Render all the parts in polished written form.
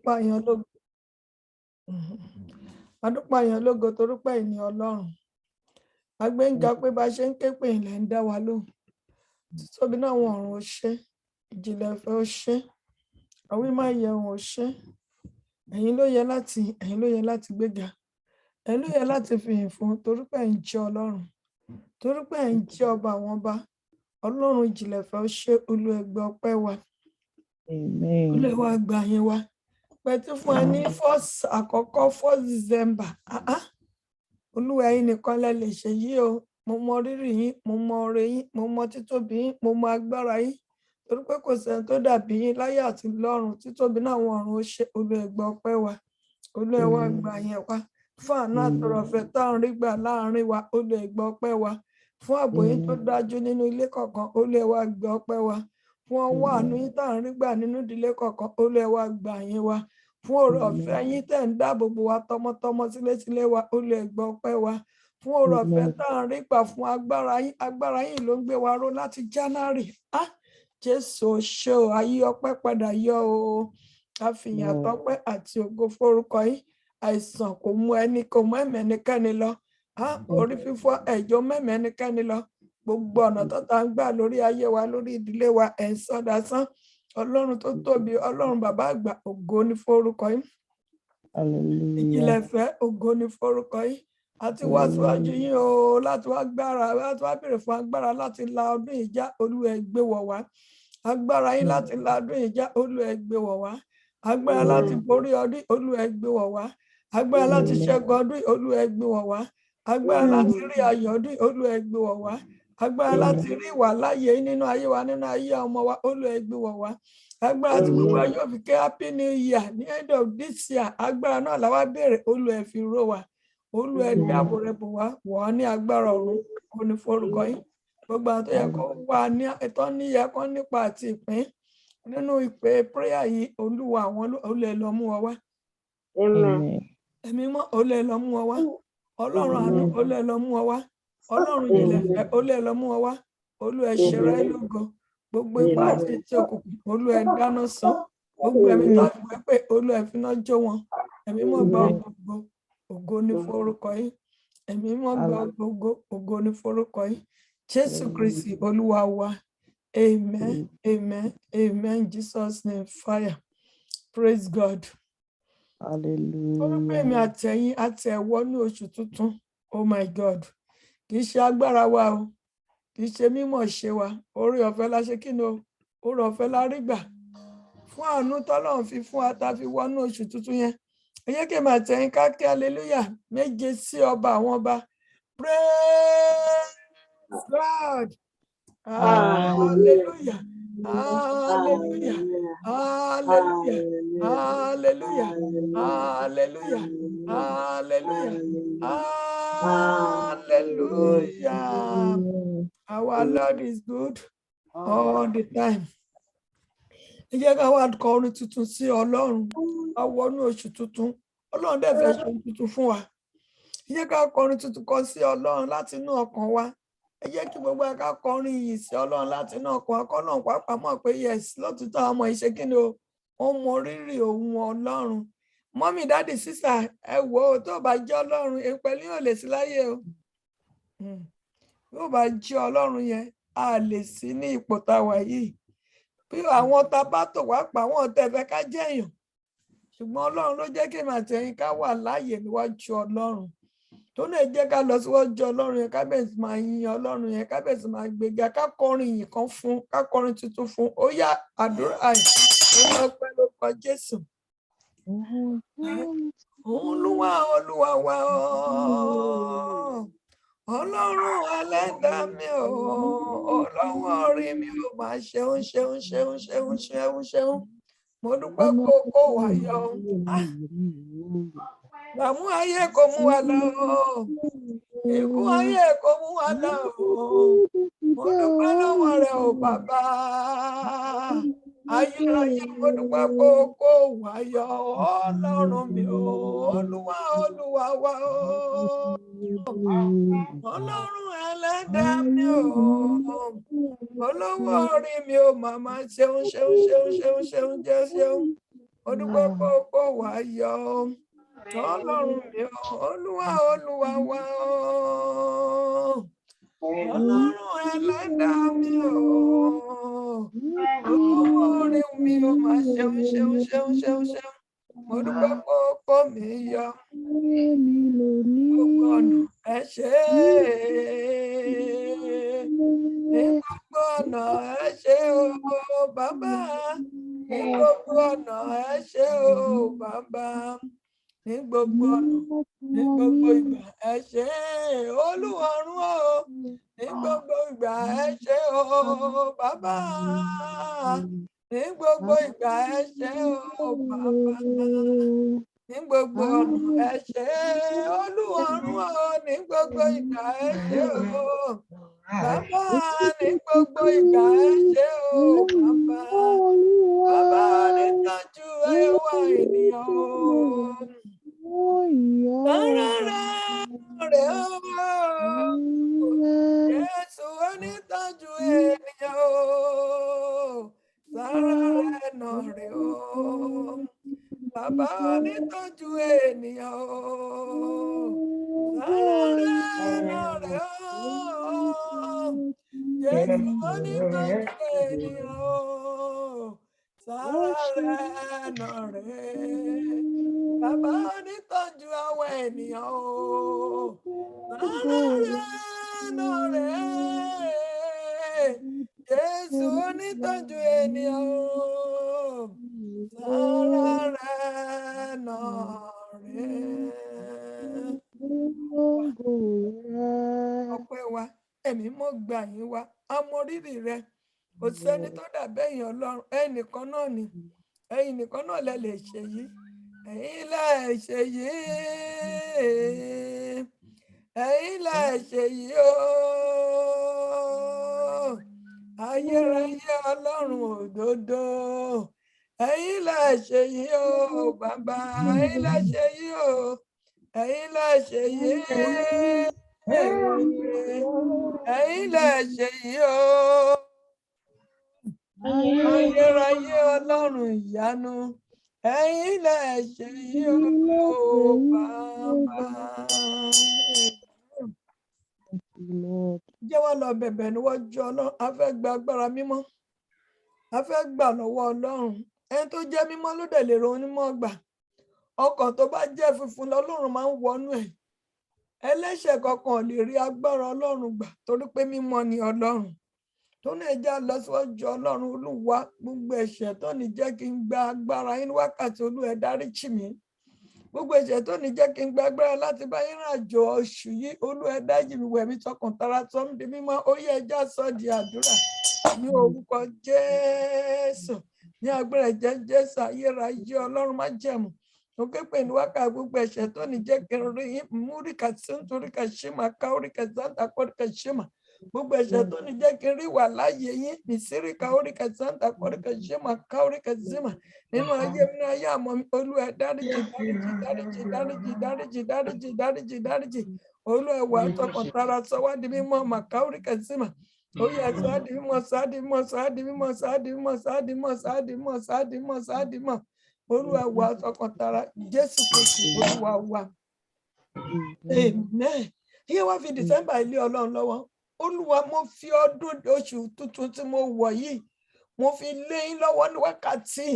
adúpẹ́ àyàn lógo. Adúpẹ́ àyàn lógo torí pé ẹ̀yin ni Ọlọ́run. Agbẹ́ngà pé bá ṣe ń ké pè ilẹ̀ ń dá wa lóhùn. Títóbi náà àwọn ọ̀run ó ṣe, ìjìnlẹ̀ ìfẹ́ ó ṣe, àwí máa yẹ wọn ó ṣe. Ẹ̀yin ló yẹ láti gbéga. Ẹ̀yin ló yẹ láti fi ìyìn fún torí pé ẹ̀yin jẹ́ Ọlọ́run. Torí pé ẹ̀yin jẹ́ ọba àwọn ọba. Ọlọ́run ìjìnlẹ̀ ìfẹ́ ó ṣe, Olúwa ẹ gbà ọpẹ́ wa. Olúwa gbà yín wa. Pẹ̀tù fún ẹ ní àkọ́kọ́ 1 December. Olúwa ẹ̀yin nìkan lẹ lè ṣe yìí o. Mo mọ rírì yín, mo mọ oore yín, mo mọ títóbi yín, mo mọ agbára yín. Torí pé kò sẹ́ni tó dàbí yín láyé àti lọ́run. Títóbi náà àwọn ọ̀run ó ṣe, Olúwa ẹ gbà ọpẹ́ wa. Olúwa gbà yín wa. Fún àánú àtọrọ̀fẹ́ tá à ń rí gbà láàrin wa, Olúwa ẹ gbà ọpẹ́ wa. Fún ààbò yín tó dájú nínú ilé kọ̀ọ̀kan, Olúwa gbà ọpẹ́ wa. Fún ọwọ́ àánú yín tá à ń rí gbà nínú ìdílé kọ̀ọ̀kan, Olúwa gbà yín wa. Fún ọ̀rọ̀ ọ̀fẹ́ yín tẹ̀ ń dáàbò bò wá tọmọtọmọ sílé wa, Olúwa ẹ gbà ọpẹ́ wa. Fún ọ̀rọ̀ ọ̀fẹ́ tá à ń rí gbà fún agbára yín ló ń gbé wa ró láti January. Jésù ṣé o, ayé ọpẹ́ padà yọ o. Àfihàn tọpẹ́ àti ògo forúkọ yín. Àìsàn kò mú ẹnikẹ́ni lọ. Orí fífọ́ ẹ̀jọ́ mẹ́mẹ́ ẹnikẹ́ni lọ. Gbogbo ọ̀nà tó ta ń gbà lórí ayé wa, lórí ìdílé wa, ẹ̀ ń sọdásán. Ọlọ́run tó tóbi, Ọlọ́run bàbá àgbà, ògo ní forúkọ yín. Ìjìnlẹ̀ ìfẹ́, ògo ní forúkọ yín. Àti wá síwájú yín o láti wá béèrè fún agbára láti la ọdún yìí já, Olúwa ẹ gbé wọ̀ wá. Agbára yín láti la ọdún yìí já, Olúwa ẹ gbé wọ̀ wá. Agbára láti borí ọdún, Olúwa ẹ gbé wọ̀ wá. Agbára láti ṣẹ́gun ọdún, Olúwa ẹ gbé wọ̀ wá. Agbára láti rí ayọ̀ ọdún, Olúwa ẹ gbé wọ̀ wá. Agbára láti rí ìwà láàyè nínú ayé wa, nínú ayé ọmọ wa, Olúwa ẹ gbé wọ̀ wá. Agbára tí gbogbo ayé òfin ké happy new year ní end of this year, agbára náà làwa béèrè, Olúwa ẹ fi ró wa. Olúwa ẹ dáàbò rẹ̀ bò wá, wọ̀ ní agbára ọ̀run, kò ní forúkọ yín. Gbogbo àwọn tó yẹ kó wà ní ẹ̀tọ́ níyẹ kó nípa àti ìpín nínú ìpè prayer yìí, Olúwa àwọn Olúwa ẹ lọ mú wa wá. Ẹ̀mí mọ́, Olúwa ẹ lọ mú wa wá. Ọlọ́run àánú, Olúwa ẹ lọ mú wa wá. Ọlọ́run ìjìnlẹ̀ ìfẹ́, Olúwa ẹ lọ mú wa wá. Olúwa ẹ ṣe rẹ́ lógo. Gbogbo ipá àti etí òkùnkùn, Olúwa ẹ dáná sun. Gbogbo ẹ̀mí tó gbé pé Olúwa ẹ finá jó wọn. Ẹ̀mí mọ́ gba gbogbo ògo ní forúkọ yín. Ẹ̀mí mọ́ gba gbogbo ògo ní forúkọ yín. Jésù Kristi Olúwa wa. Amen. Amen. Amen. Jesus name fire. Praise God. Hallelujah. Orúkọ èmi àtẹ̀yìn àti ẹ̀wọ́ ní oṣù tuntun. Oh my God. Kì í ṣe agbára wa o. Kì í ṣe mímọ̀ ṣe wa. Orí ọ̀fẹ́ la ṣe kí ni o? Orí ọ̀fẹ́ la rí gbà. Fún àánú tọ́lọ́run fi fún wa tá fi wọnú oṣù tuntun yẹn. Ẹ jẹ́ kí èmi àtẹ̀yìn ká kí hallelujah méje sí ọba àwọn ọba. Praise God. Hallelujah. Hallelujah. Hallelujah. Hallelujah. Hallelujah. Hallelujah. Hallelujah. Our Lord is good all the time. Ẹ jẹ́ ká wá kọ orin tuntun sí Ọlọ́run. A wọnú oṣù tuntun. Ọlọ́run dẹ̀ fẹ́ ṣe ohun tuntun fún wa. Ẹ jẹ́ ká kọ orin tuntun kọ sí Ọlọ́run láti inú ọkàn wa. Ẹ jẹ́ kí gbogbo ẹ̀ka kọrin yìí sí Ọlọ́run láti inú ọkàn akọ́nà pàápàá mọ̀ pé yes lótìtọ́ ọmọ ìṣe kí ni o ó mọ rírì ohun Ọlọ́run. Mọ́mì dáàdì sísà ẹ wò ó tó bá jẹ́ Ọlọ́run pẹ̀lú yóò lè sí láyé o. Yóò bá jẹ́ Ọlọ́run yẹn a lè sí ní ipò tá a wà yìí. Bí àwọn tá bá tò wá pa àwọn tẹ́ fẹ́ ká jẹ́ èèyàn. Ṣùgbọ́n Ọlọ́run ló jẹ́ kí èmi àtẹ̀yin ká wà láàyè níwájú Ọlọ́run. Tó lè jẹ́ ká lọ síwájú Ọlọ́run yẹn ká bẹ̀rẹ̀ sí máa yin Ọlọ́run yẹn ká bẹ̀rẹ̀ sí máa gbéga ká kọrin yìí kan fún ká kọrin tuntun fún ó yá àdúrà yìí ó lọ pẹ́ ló kọ Jésù. Olúwa Olúwa wa Ọlọ́run ẹlẹ́dàá mi o ọlọ́wọ́ orí mi ò máa ṣeun. Mo dúpẹ́ kó wá yọ. Ìdààmú ayé kò mú wa lọ. Ikú ayé kò mú wa lọ. Mo dúpẹ́ lọ́wọ́ rẹ o bàbá. Ayérayé mo dúpẹ́ kó wá yọ. Ọlọ́run mi o Olúwa Olúwa wa o. Ọlọ́run ẹlẹ́dàá mi o. Olówó orí mi o màmá ṣeun. mo dúpẹ́ pé kó wá yọ Ọlọ́run mi o, Olúwa Olúwa wa o, Ọlọ́run ẹlẹ́dàá mi o, olówó orí mi o, máa ṣeun ṣeun ṣeun ṣeun ṣeun, mo dúpẹ́ pé kó mi yọ gbogbo ọ̀nà ẹ ṣé ní gbogbo ọ̀nà ẹ ṣé o bàbá, ní gbogbo ọ̀nà ẹ ṣé o bàbá, ní gbogbo ọ̀nà ní gbogbo ìgbà ẹ ṣé Olúwarun o, ní gbogbo ìgbà ẹ ṣé o bàbá, ní gbogbo ìgbà ẹ ṣé o bàbá, ní gbogbo ọ̀nà ẹ ṣé Olúwarun o, ní gbogbo ìgbà ẹ ṣé o bàbá, ní gbogbo ìgbà ẹ ṣé o bàbá, bàbá onítọ́jú ẹwà ènìyàn o, sára rẹ̀ o, Jésù onítọ́jú ènìyàn o, sára rẹ̀ nà rẹ̀ o, bàbá onítọ́jú ènìyàn o, sára rẹ̀ nà rẹ̀ o, Jésù onítọ́jú ènìyàn o, sára rẹ̀ nà rẹ̀, bàbá onítọ́jú àwọn ènìyàn o, sára rẹ̀ nà rẹ̀, Jésù onítọ́jú ènìyàn o, sára rẹ̀ nà rẹ̀. Ọpẹ́ wa ẹ̀mí mọ́ gbà yín wá, a mọ rírì rẹ, kò sẹ́ni tó dàbí ẹ̀yin Ọlọ́run, ẹ̀yin nìkan náà ni, ẹ̀yin nìkan náà lẹ lè ṣe yìí, ẹ̀yin lẹ ṣe yìí, ẹ̀yin lẹ ṣe yìí o, ayérayé Ọlọ́run òdodo, ẹ̀yin lẹ ṣe yìí o bàbá, ẹ̀yin lẹ ṣe yìí o, ẹ̀yin lẹ ṣe yìí, ẹ̀yin lẹ ṣe yìí o, ayérayé Ọlọ́run ìyanu, ẹ̀yin lẹ ṣe yìí o bàbá. Jẹ́ wá lọ bẹ̀bẹ̀ níwájú Ọlọ́run, a fẹ́ gba agbára mímọ́, a fẹ́ gbà lọ́wọ́ Ọlọ́run, ẹni tó jẹ́ mímọ́ ló dẹ̀ lè ronú mímọ́ gbà, ọkàn tó bá jẹ́ funfun lọ́lọ́run máa ń wọnú ẹ̀, ẹlẹ́ṣẹ̀ kankan ò lè rí agbára Ọlọ́run gbà torí pé mímọ́ ni Ọlọ́run, tó ní ẹja lọ síwájú Ọlọ́run. Olúwa, gbogbo ẹ̀ṣẹ̀ tó ní jẹ́ kí n gba agbára yín wákàtí, Olúwa ẹ dáríjì mí, gbogbo ẹ̀ṣẹ̀ tó ní jẹ́ kí n gba agbára láti bá yín rìn àjò oṣù yìí, Olúwa ẹ dáríjì mí, wẹ̀ mí tọkàn tara, sọ mí di mímọ́, ó yẹ ẹja sọ di àdúrà ní orúkọ Jésù, ní agbára ẹ̀jẹ̀ Jésù, ayérayé Ọlọ́run má jẹ̀mú, mo ké pè ní wákàtí gbogbo ẹ̀ṣẹ̀ tó ní jẹ́ kí n rí yín, múríkà sí nítorí kà ṣe máa ká oríkà sáńtà kọ́ríkà ṣe máa, gbogbo ẹ̀ṣẹ̀ tó ní jẹ́ kí n rí wà láàyè yín, mísíríkà oríkà sáńtà kọ́ríkà ṣe máa ká oríkà ṣe máa, nínú ayé mi, nínú ayé àmọ́ mi, Olúwa ẹ dáríjì dáríjì dáríjì dáríjì dáríjì dáríjì dáríjì, Olúwa ẹ wà tọkàn tara, sọ wá di mímọ́, mà ká oríkà ṣe máa, ó yẹ sọ á di mímọ́, sọ á di mímọ́, sọ á di mímọ́, sọ á di mímọ́, sọ á di mímọ́, sọ á di mímọ́, sọ á di mímọ́, sọ á di mímọ́, Olúwa wà tọkàn tara, Jésù Kristi Olúwa wa. Amen. Iye wá fi December ilé Ọlọ́run lọ́wọ́. Olúwa, mo fi ọdún oṣù tuntun tí mo wọ̀ yìí, mo fi lé yín lọ́wọ́ ní wákàtí.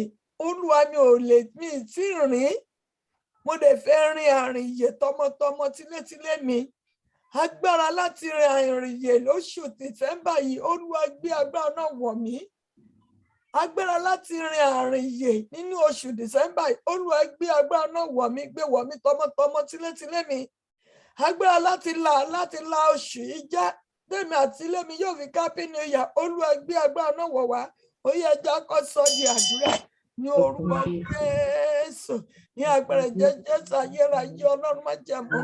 Olúwa, mi ò lè mí tí rìn, mo lè fẹ́ rin àrìn ìyè tọmọtọmọ tílétílé mi. Agbára láti rin àrìn ìyè lóṣù December yìí, Olúwa gbé agbára náà wọ̀ mí. Agbára láti rin àrìn ìyè nínú oṣù December yìí, Olúwa gbé agbára náà wọ̀ mí tọmọtọmọ tílétílé mi. Agbára láti la oṣù yìí já, bẹ́ẹ̀mi àti ilé mi yóò fi Happy New Year, Olúwa gbé agbára náà wọ̀ wá, ó yẹ ẹja kọ́ sọ di àdúrà ní orúkọ Jésù, ní agbára Jésù, ayérayé Ọlọ́run má jẹ̀mú,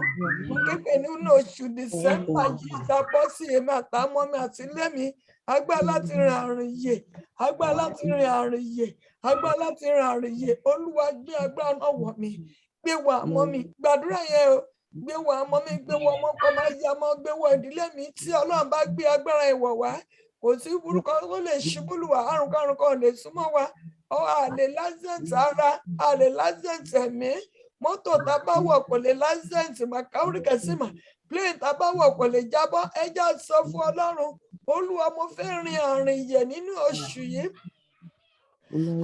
mo képe nínú oṣù December yìí, ìsapọ̀ sí èmi àtàwọn mi àti ilé mi, agbára láti rin àrìn ìyè, agbára láti rin àrìn ìyè, agbára láti rin àrìn ìyè, Olúwa gbé agbára náà wọ̀ mí, gbé wọ àmọ́ mi, gbàdúrà yẹn o, gbé wọ àmọ́ mi, gbé wọ ọmọ kan máa yá mọ́, gbé wọ ìdílé mi, tí Ọlọ́run bá gbé agbára ìwọ̀ wá, kò sí burúkọ tó lè ṣubú lù wá, àrùn kárùn kan lè súnmọ́ wa, a lè láṣẹ̀ǹtì ara, a lè láṣẹ̀ǹtì ẹ̀mí. Mọ́tò tá a bá wọ̀ kò lè láṣẹ̀ǹtì màkàórí kẹsìmà. Plane tá a bá wọ̀ kò lè jábọ́. Ẹ já sọ fún Ọlọ́run, Olúwa mo fẹ́ rin àrìn ìyè nínú oṣù yìí.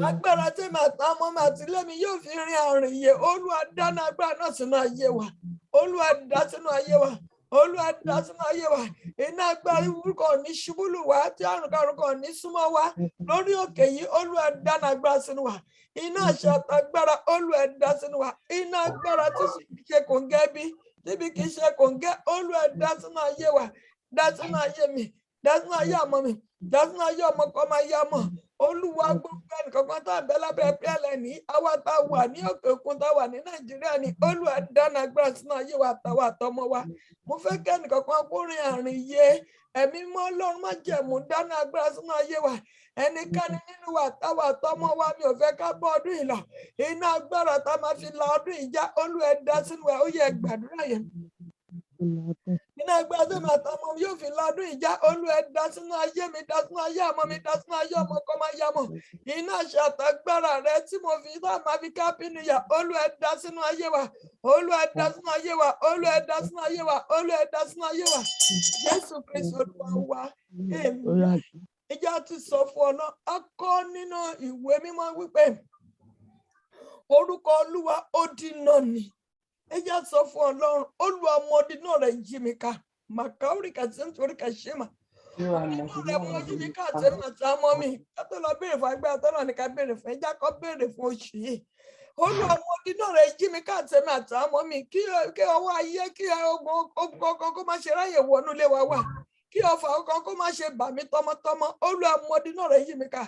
Agbára tí màá tán ọmọ màá ti lémi yóò fi rin àrìn ìyè. Olúwa dáná agbára náà sínú ayé wa. Olúwa dá sínú ayé wa. Olúwa dá sínú ayé wa. Iná agbára orúkọ ní ṣubúlù wa tí àrùn karùn kan ní súnmọ́ wa lórí òkè yìí. Olúwa dáná agbára sínú wa. Iná àṣẹ àtàgbára Olúwa dá sínú wa. Iná agbára tí ṣe kòǹgẹ́ bí tíbi kì í ṣe kòǹgẹ́ Olúwa dá sínú ayé wa. Dá sínú ayé mi. Dá sínú ayé ọmọ mi. Dá sínú ayé ọmọ kọ́ máa yá mọ́. Olúwa gbogbo ẹnìkankan tá à ń bẹ lábẹ́ pẹ́ẹ́lẹ̀ ní àwa tá a wà ní òkè òkun tá a wà ní Nàìjíríà ní Olúwa dáná agbára sínú ayé wa àtàwọn àtọmọ wa. Mo fẹ́ kí ẹnìkankan kó rin àrìn ìyè. Ẹ̀mí mọ́ Ọlọ́run má jẹ̀mú dáná agbára sínú ayé wa. Ẹnikẹ́ni nínú wa àtàwọn àtọmọ wa mi ò fẹ́ ká bọ́ ọdún yìí lọ. Iná agbára tá a máa fi la ọdún yìí já Olúwa dá sínú wa. Ó yẹ gbàdúrà yẹn. Iná agbára tí màá tán ọmọ mi yóò fi lọ́dún ìjà Olúwa dá sínú ayé mi, dá sínú ayé ọmọ mi, dá sínú ayé ọmọ kọ́ máa yá mọ̀. Iná àṣẹ àtàgbára rẹ tí mo fi tá máa fi kápí níyà Olúwa dá sínú ayé wa. Olúwa dá sínú ayé wa. Olúwa dá sínú ayé wa. Olúwa dá sínú ayé wa. Jésù Kristi Olúwa wa. Ìjà ti sọ fún ọ náà. A kọ́ nínú ìwé mímọ́ wípé orúkọ Olúwa ó dínà ni. Ẹ já sọ fún Ọlọ́run, Olúwa ọmọdé náà rẹ̀ yí mi ká. Màkàórí kàtí nítorí kà ṣe mà. Nínú rẹ̀ mọ yí mi ká àti ẹ̀mí àti ọmọ mi. Kátó lọ béèrè fún agbára tó náà ní ká béèrè fún. Ẹja kọ́ béèrè fún oṣù yìí. Olúwa ọmọdé náà rẹ̀ yí mi ká àti ẹ̀mí àti ọmọ mi. Kí ọwọ́ ayé kí ogun ọkàn kó má ṣe ráyè wọnú ilé wa wà. Kí ọfà ọkàn kó má ṣe bà mí tọmọtọmọ. Olúwa ọmọdé náà rẹ̀ yí mi ká.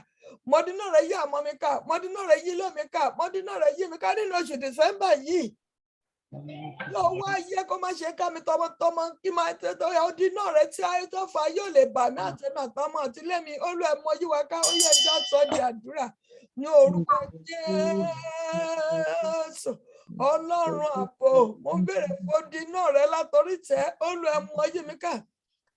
Mọdé náà rẹ̀ yí àmọ́ mi ká. Mọdé náà rẹ̀ yí ilé mi ká. Mọdé náà rẹ̀ yí mi ká nínú oṣù Dìsẹ́mbà yìí. Lọ́wọ́ ayé kó má ṣe ká mi tọmọtọmọ kí máa tètè ọdún náà rẹ tí ayé tó fà yóò lè bà mí àtẹnu àtọmọ àti lẹ́mi Olúwa ẹ mọ yí wa ká ó yẹ ẹjọ́ sọ di àdúrà ní orúkọ Jésù Ọlọ́run àpò mo ń béèrè fún ọdún náà rẹ látọrí tẹ Olúwa ẹ mọ yí mi ká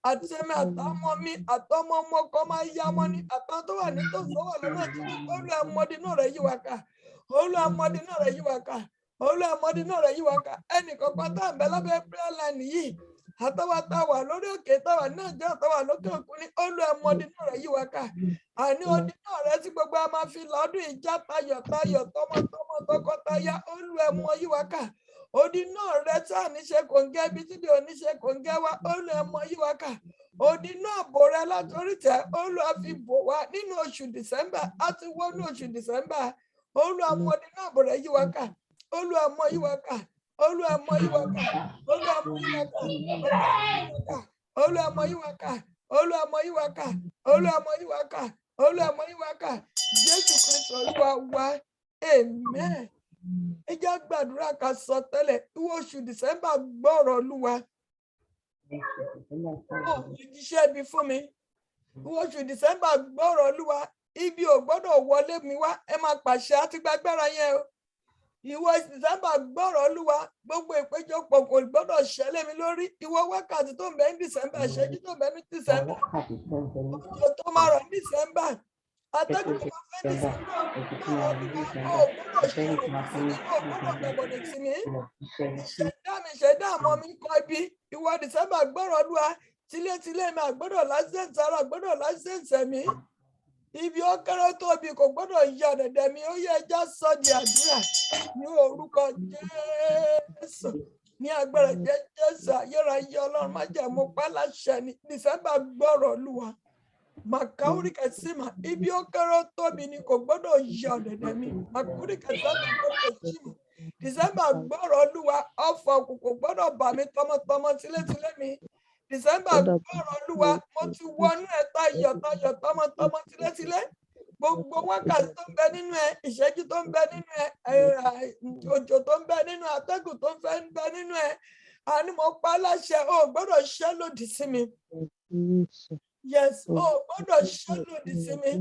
àtẹmí àtọmọ mi àtọmọ ọmọ kan máa yá mọ ní àtọmọ tó wà nítòsí wà lọ́nà jíjí Olúwa ẹ mọ ọdún náà rẹ yí wa ká Olúwa ẹ mọ ọdún náà rẹ yí wa ká. Olúwa ọmọdé náà rẹ̀ yí wa ká ẹnìkankan tá à ń bẹ lábẹ́ prayer line yìí àtàwọn táwà lórí òkè táwà náà jẹ́ àtàwà lókè òkun ní Olúwa ọmọdé náà rẹ̀ yí wa ká àní ọdún náà rẹ̀ tí gbogbo a máa fi lọ́dún ìjà tayọ̀tayọ̀ tọmọtọmọ tọkọtaya Olúwa ọmọ yí wa ká ọdún náà rẹ̀ tí àníṣe kòǹgẹ́ bí tíbi oníṣe kòǹgẹ́ wa Olúwa ọmọ yí wa ká ọdún náà bò rẹ̀ látòrí tẹ Olúwa fi bò wá nínú oṣù December àti wọnú oṣù December Olúwa ọmọdé náà bò rẹ̀ yí wa ká. Olúwa mọ yí wa ká Olúwa mọ yí wa ká Olúwa mọ yí wa ká Olúwa mọ yí wa ká Olúwa mọ yí wa ká Olúwa mọ yí wa ká Olúwa mọ yí wa ká Jésù Kristi Olúwa wa amen. Ẹ jẹ́ gbàdúrà ká sọ tẹ́lẹ̀ ìwọ oṣù December gbọ́rọ̀ Olúwa ó jíṣẹ́ ibi fún mi ìwọ oṣù December gbọ́rọ̀ Olúwa ibi ò gbọ́dọ̀ wọlé mi wá ẹ máa pàṣẹ àti gbàgbára yẹn o. Ìwọ December gbọ́rọ̀ Olúwa gbogbo ìpéjọpọ̀ kò gbọ́dọ̀ ṣẹlẹ̀ mi lórí ìwọ wákàtí tó ń bẹ ní December ṣẹ́jú tó ń bẹ ní December òjò tó máa rọ̀ ní December atẹ́gùn tó máa fẹ́ December gbọ́rọ̀ Olúwa ó gbọ́dọ̀ ṣẹlẹ̀ sí mi ó gbọ́dọ̀ gbẹ̀bọ̀dẹ̀ sí mi ìṣẹ̀dá àmọ́ mi kọ́ ibi ìwọ December gbọ́rọ̀ Olúwa tilétilé mi àgbọ́dọ̀ lásìsẹ̀ǹsì ara àgbọ́dọ̀ lásìsẹ̀ǹsì ẹ̀mí ibi ó kéré tóbi kò gbọ́dọ̀ yà dẹ̀dẹ̀ mi ó yẹ ẹja sọ di àdúrà ní orúkọ Jésù ní agbára Jésù ayérayé Ọlọ́run má jẹ́ mo pa láṣẹ ní December gbọ́rọ̀ Olúwa màkàórí kẹsìmà ibi ó kéré tóbi ni kò gbọ́dọ̀ yà dẹ̀dẹ̀ mi màkàórí kẹsìmà gbọ́dọ̀ jìmù December gbọ́rọ̀ Olúwa ọ̀fọ̀ òkùnkùn gbọ́dọ̀ bà mí tọmọtọmọ tilétilé mi. December gbọ́rọ̀ Olúwa mo ti wọnú ẹ̀ tayọ̀ tọmọtọmọ tilétilé gbogbo wákàtí tó ń bẹ nínú ẹ̀ ìṣẹ́jú tó ń bẹ nínú ẹ̀ òjò tó ń bẹ nínú atẹ́gùn tó ń bẹ nínú ẹ̀ àní mo pa láṣẹ o gbọ́dọ̀ ṣẹ́ lòdì sí mi Yes, oh, gbọ́dọ̀ ṣe lòdì sí mi.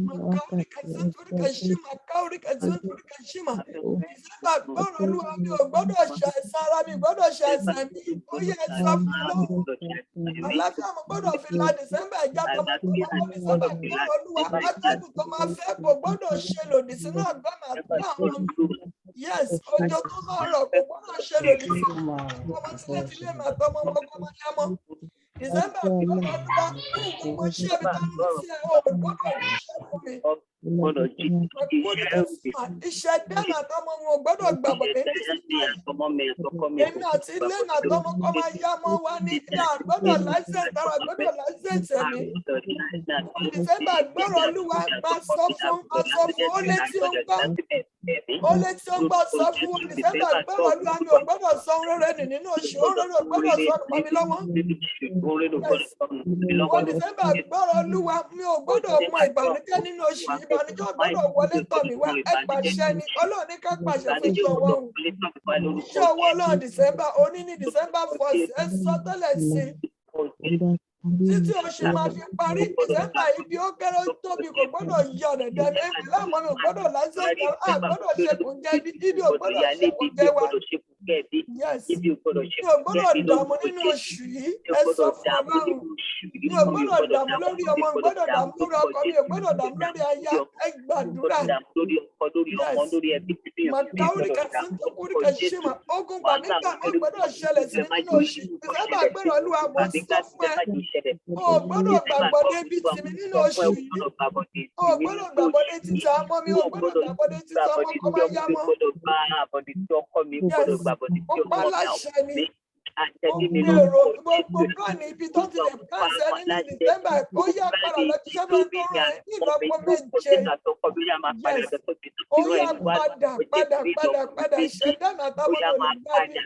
Makauri kazinturi kashima, kauri kazinturi kashima. December gbọ́dọ̀ Olúwa mi ò gbọ́dọ̀ ṣe àìsàn ara mi, gbọ́dọ̀ ṣe àìsàn mi. Ó yẹ sọ fún Ọlọ́run. Àlàáfíà mo gbọ́dọ̀ fi la December ìjà tọmọtọmọ kó December gbọ́dọ̀ Olúwa. Atẹ́gùn tó máa fẹ́ kò gbọ́dọ̀ ṣe lòdì sínú àgbọ̀nà àdúrà àwọn mi. Yes, ọjọ́ tó máa rọ̀ kò gbọ́dọ̀ ṣe lòdì sí ọmọ sílẹ̀ tí lè máa tọmọ ọmọ kọ́ máa yá mọ́. December gbọ́dọ̀ Olúwa gbogbo ṣé ibi tá a lọ sí ẹ̀ ọ́ gbọ́dọ̀ ṣiṣẹ́ fún mi. Iṣẹ́ dẹ́nà àtọmọ wọn gbọ́dọ̀ gbàgbọ́ ní èmi àti ilé náà tọmọ kọ́ máa yá mọ́ wá ní ilé àgbọ́dọ̀ láìsẹ̀ tara gbọ́dọ̀ láìsẹ̀ tẹ̀mí. December gbọ́dọ̀ Olúwa máa sọ fún ó létí ó ń gbọ́ sọ fún December gbọ́dọ̀ Olúwa mi ò gbọ́dọ̀ sọ rere nì nínú oṣù rere ò gbọ́dọ̀ sọ ọ̀nà mi lọ́wọ́. December gbọ́dọ̀ Olúwa mi ò gbọ́dọ̀ mọ ìbànújẹ́ nínú oṣù ìbànújẹ́ ò gbọ́dọ̀ wọlé tọ̀ mí wá ẹ pàṣẹ ni Ọlọ́run ní ká pàṣẹ fún iṣẹ́ ọwọ́ òun. Iṣẹ́ ọwọ́ Ọlọ́run December òní ní December 1st ẹ sọ tẹ́lẹ̀ sí títí oṣù máa fi parí December ibi ó kéré ó tóbi kò gbọ́dọ̀ yọ ọ̀dẹ̀dẹ̀ mi èmi láwọn mi ò gbọ́dọ̀ lásán ìjọba àgbọ́dọ̀ ṣekùn jẹ ibi ò gbọ́dọ̀ ṣekùn jẹ wa. Yes, mi ò gbọ́dọ̀ dààmú nínú oṣù yìí ẹ sọ fún Ọlọ́run. Mi ò gbọ́dọ̀ dààmú lórí ọmọ, mi ò gbọ́dọ̀ dààmú lórí ọkọ, mi ò gbọ́dọ̀ dààmú lórí aya ẹ gbàdúrà. Màkàórí kàtí tó kúrú kàṣí mà ogun gbàmígbà mi gbọ́dọ̀ ṣẹlẹ̀ sí nínú oṣù. Ìsábà gbọ́dọ̀ Olúwa mo sọ fún ẹ. O gbọ́dọ̀ gbàgbọ́dé bí tìmí nínú oṣù yìí. O gbọ́dọ̀ gbàgbọ́dé títí ọmọ mi, o gbọ́dọ̀ gbàgbọ́dé títí ọmọ kọ́ máa yá mọ́. Ó pa láṣẹ ni. Èrò gbogbo pláàni ibi tó ti lè káṣẹ nínú December ó yá padà lọ jíṣẹ́ bá tó rẹ̀ nílọ́pọ̀ méje. Ó yá padà ìṣẹ̀dánà táwọn olùgbàdì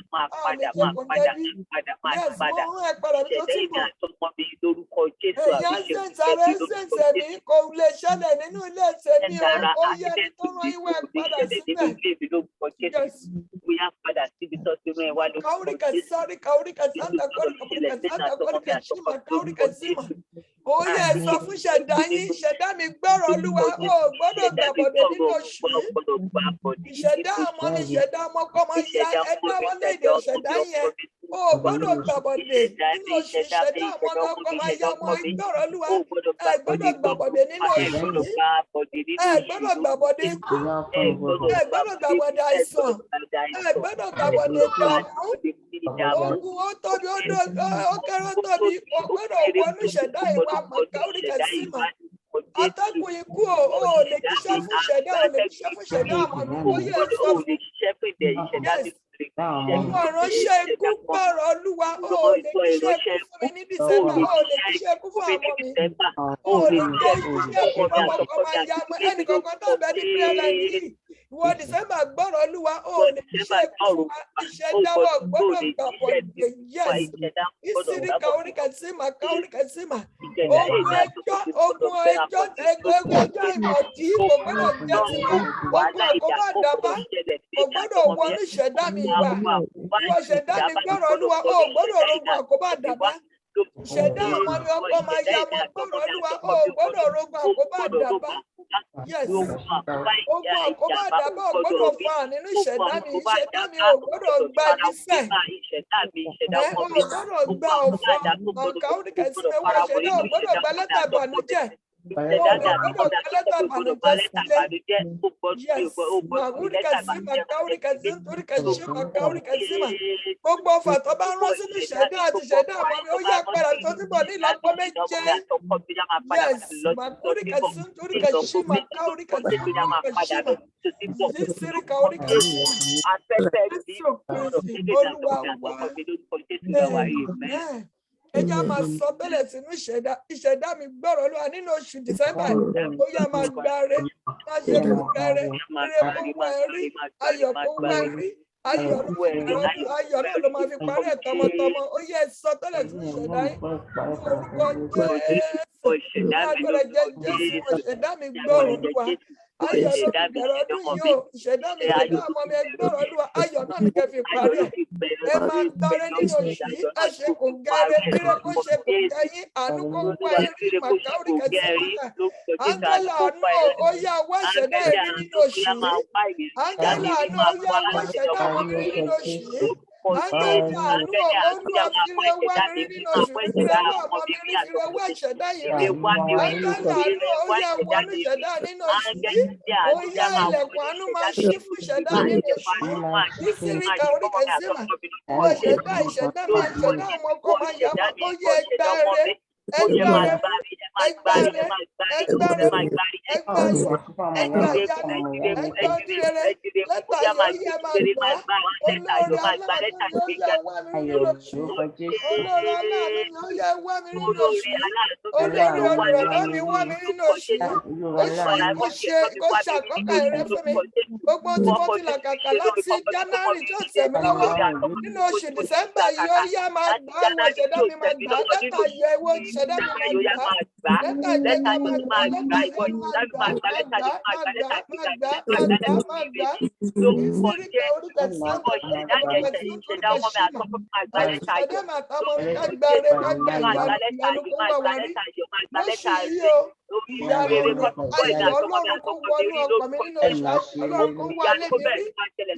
àmì ìjẹkùn jẹ́bí. Yes, mo rún ẹ padà tó ti bọ̀. Ẹ̀yà ṣèǹtàrẹ́ ṣèǹtẹ̀mí kò lè ṣẹlẹ̀ nínú ilé tèmi o. Ó yẹ ní tó rán ìwé padà síbẹ̀. Kaurika santa korika shima kaurika zima. Ó yẹ sọ fún ṣẹ̀dá yín, ṣẹ̀dá mi gbọ́rọ̀ Olúwa, ó gbọ́dọ̀ gbàbọ̀dé nínú oṣù. Ìṣẹ̀dá ọmọ mi, ṣẹ̀dá ọmọ kọ́ máa ya ẹgbẹ́ wọn léde ṣẹ̀dá yẹn. Ó gbọ́dọ̀ gbàbọ̀dé nínú oṣù, ṣẹ̀dá ọmọ mi ọkọ̀ máa ya ọmọ ìgbọ́rọ̀ Olúwa. Ẹ gbọ́dọ̀ gbàbọ̀dé nínú oṣù yìí. Ẹ gbọ́dọ̀ gbàbọ̀dé ikú. Ẹ gbọ́dọ̀ gbàbọ̀dé àìsàn. Ẹ gbọ́dọ̀ gbàbọ̀dé ìdààmú. Ogun ó tóbi ó kéré ó tóbi ó gbọ́dọ̀ wọnú ìṣẹ̀dá ìwà Màkàórí kàsímà. Atẹ́gùn ikú ò lè jíṣẹ́ fún ìṣẹ̀dá ò lè jíṣẹ́ fún ìṣẹ̀dá àmọ́ mi ó yẹ sọ fún. Ọmọ ìránṣẹ́ ikú gbọ́rọ̀ Olúwa ó lè jíṣẹ́ ikú fún mi ní December ó lè jíṣẹ́ ikú fún àmọ́ mi. Ó lè jẹ́ jíṣẹ́ ikú fún ọmọ kan máa ya mọ́ ẹnì kankan tó bẹ ní pírẹ́lẹ̀ yìí. Ìwọ December gbọ́rọ̀ Olúwa ó lè jíṣẹ́ ikú fún wa ìṣẹ̀dáwọ̀ gbọ́dọ̀ gbàgbọ́ ìgbè yes. Ìsìrí Kaórí kàsímà Kaórí kàsímà. Ogun ẹjọ́ ìmọ̀dí kò gbọ́dọ̀ jẹ́ ti mọ́. Ogun àkókò àdàbà kò gbọ́dọ̀ wọnú ìṣẹ̀dá mi wá. Ìwọ ìṣẹ̀dá mi gbọ́rọ̀ Olúwa ó gbọ́dọ̀ rogun àkókò àdàbà. Ìṣẹ̀dá ọmọ mi ọkọ máa ya ọmọ gbọ́rọ̀ Olúwa ó gbọ́dọ̀ rogun àkókò àdàbà. Yes. Ogun àkókò àdàbà ò gbọ́dọ̀ fà nínú ìṣẹ̀dá mi ò gbọ́dọ̀ gba ìgbésẹ̀. Ò gbọ́dọ̀ gba ọ̀fọ̀ Màkàórí kàsímà wọ ìṣẹ̀dá ò gbọ́dọ̀ gba lẹ́tà ìbànújẹ́. Gbogbo ọfà tó bá rán sínú ìṣẹ̀dá àti ìṣẹ̀dá àmọ́ mi ó yá padà tó túbọ̀ ní ìlọ́po méje. Yes, Màkàórí kàsímà torí kàṣímà Kaórí kàsímà kàṣímà sísírí Kaórí kàsímà. Olúwa wá. Ẹ jẹ́ máa sọ bẹ́lẹ̀ sínú ìṣẹ̀dá mi gbọ́rọ̀ Olúwa nínú oṣù December ó yá máa gbáre máa ṣe kó gbáre eré kó wá rí ayọ̀ kó wá rí ayọ̀ náà ló máa fi parí ẹ̀ tọmọtọmọ ó yẹ sọ bẹ́lẹ̀ sínú ìṣẹ̀dá yín ní orúkọ Jésù agbára Jésù ìṣẹ̀dá mi gbọ́rọ̀ Olúwa ayọ̀ ló fi bẹ̀rẹ̀ ọdún yìí o ìṣẹ̀dá mi ìṣẹ̀dá ọmọ mi ẹgbọ́rọ̀ olúwa ayọ̀ náà ní kẹ́ fi parí ẹ̀ ẹ máa gbọ́rẹ́ nínú oṣù yìí ẹ ṣe kò gẹ́rẹ́ ire kó ṣe kò gẹ́yìn àánú kó wá erí màkà orí kẹsì mọ́tà áńgẹ́lì àánú ó yá wá ìṣẹ̀dá ẹ̀rí nínú oṣù yìí áńgẹ́lì àánú ó yá wá ìṣẹ̀dá ọmọ mi rí nínú oṣù yìí áńgẹ́lì àánú olúwa fìrẹ wá mi rí nínú oṣù yìí fìrẹ wá ọmọ mi rí fìrẹ wá ìṣẹ̀dá yìí rí áńgẹ́lì àánú ó yá wọnú ìṣẹ̀dá nínú oṣù yìí ó yá ilẹ̀kùn àánú máa ṣí fún ìṣẹ̀dá nínú oṣù yìí nísìrí ka orí kẹsì mà ó ìṣẹ̀dá máa ìṣẹ̀dá ọmọ kó máa yá mọ́ ó yẹ ẹgbàre ìṣẹ̀dá mi máa gbà lẹ́tà ìjẹ́ká máa gbà lẹ́tà ìyẹn máa gbà ìsíríkà oríkà sáńtà oríkà ìṣẹ̀dá máa tàmọ́ oríkà gbàre kágbà ìyanu kó wà wá rí lóṣù yìí o ìyanu ayọ̀ ọlọ́run kó wọnú ọkàn mi nínú oṣù ọlọ́run kó wà lébi rí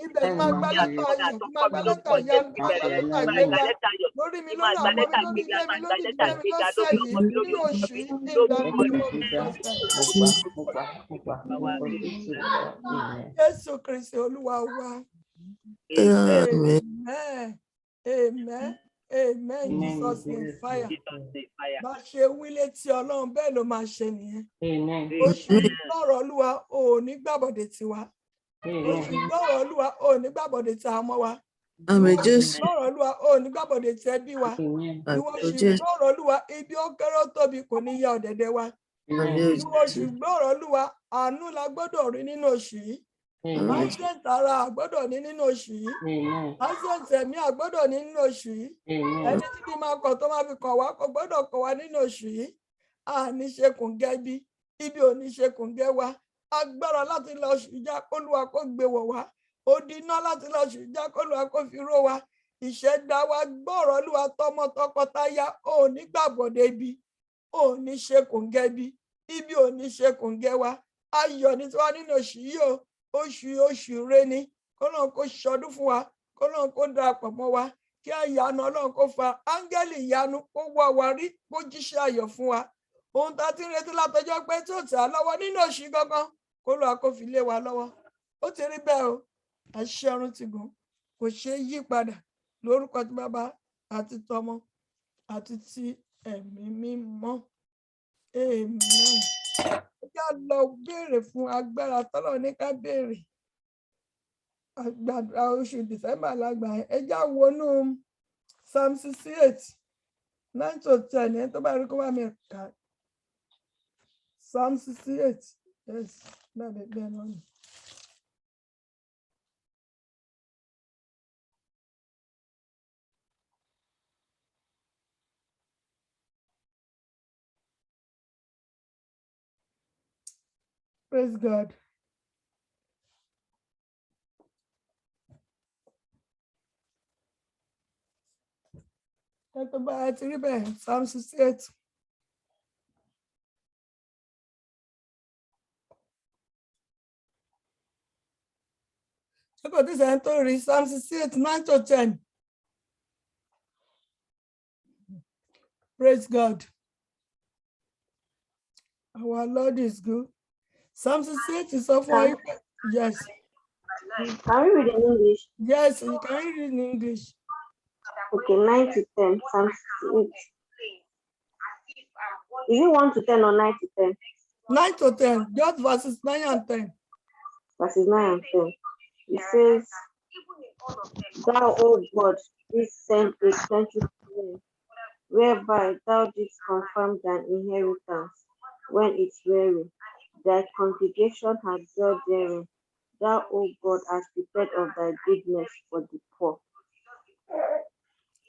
ibẹ̀ ni máa gbà lẹ́tà ayọ̀ máa gbà lẹ́tà ìyanu máa gbà lẹ́tà ìgbéga lórí mi lórí àwọn mi lórí ilé mi lórí ìdílé mi lọ́sẹ̀ yìí nínú oṣù yìí ní ìdánimọ̀ Jésù Kristi Olúwa wa. Amen. Amen. Amen. Jesus in fire. Bá ṣe wílé tí Ọlọ́run bẹ́ẹ̀ ló máa ṣe nìyẹn. Oṣù ìgbọ́rọ̀ Olúwa ò ní gbàbọ̀dé tiwa. Oṣù ìgbọ́rọ̀ Olúwa ò ní gbàbọ̀dé ti àwọn ọmọ wa. Àmín Jésù. Ìgbọ́rọ̀ Olúwa ò ní gbàbọ̀dé ti ẹbí wa. Ìwọ oṣù ìgbọ́rọ̀ Olúwa ibi ó kéré ó tóbi kò ní yà ọ̀dẹ̀dẹ̀ wa. Ìwọ oṣù ìgbọ́rọ̀ Olúwa àánú la gbọ́dọ̀ rí nínú oṣù yìí. Accent ara àgbọ́dọ̀ ní nínú oṣù yìí. Accent ẹ̀mí àgbọ́dọ̀ ní nínú oṣù yìí. Ẹni tí bí máa kọ̀ tó máa fi kọ̀ wá kò gbọ́dọ̀ kọ̀ wá nínú oṣù yìí. Àní ṣe kùngẹ́ bí ibi ò ní ṣe kùngẹ́ wa. Agbára láti lọ oṣù ìjà kólúwa kó gbé wọ̀ wá. Odi iná láti lọ oṣù ìjà kólúwa kó fi ró wa. Ìṣẹ̀dá wa gbọ́rọ̀ Olúwa tọmọ tọkọtaya ò ní gbàbọ̀dé ibi. Ò ní ṣe kùngẹ́ bí ibi ò ní ṣe kùngẹ́ wa. Ayọ̀ ní tiwa nínú oṣù yìí o. Oṣù rẹ ni kọ́lọ́n kó ṣọdún fún wa kọ́lọ́n kó darapọ̀ mọ́ wa kí àyànà Ọlọ́run kó fa áńgẹ́lì ìyanu kó wá wa rí kó jíṣẹ́ ayọ̀ fún wa ohun tá a ti ń retí látọjọ́ pé tí ò tẹ̀ á lọ́wọ́ nínú oṣù gangan kó lọ́ọ́ kó fi lé wa lọ́wọ́ ó ti rí bẹ́ẹ̀ o àṣẹ ọ̀run ti gùn kò ṣe é yí padà lórúkọ tí bàbá àti tọmọ àti ti ẹ̀mí mímọ́ amen. Ká lọ béèrè fún agbára tọ́lọ̀ ní ká béèrè àgbàdo oṣù December lágbà ẹ já wọnú Psalm 68 9 to 10 ẹ tó bá rí kó bá mi kà Psalm 68 yes náà lè gbé náà ni. Praise God. Tó bá ti rí bẹ́ẹ̀ Psalm 68. Ṣé kò tí sẹ́yìn tó rí Psalm 68 9 to 10. Praise God. Our Lord is good. Psalm 68 is so for you. Yes. Can we read in English? Yes, you can read it in English. Okay, 9 to 10, Psalm 68. Is it 1 to 10 or 9 to 10? 9 to 10, just verses 9 and 10. Verses 9 and 10. It says, Thou, O God, didst send a plentiful rain, whereby thou didst confirm thine inheritance when it's weary. Thy congregation hath dwelt therein. Thou, O God, hast prepared of thy goodness for the poor.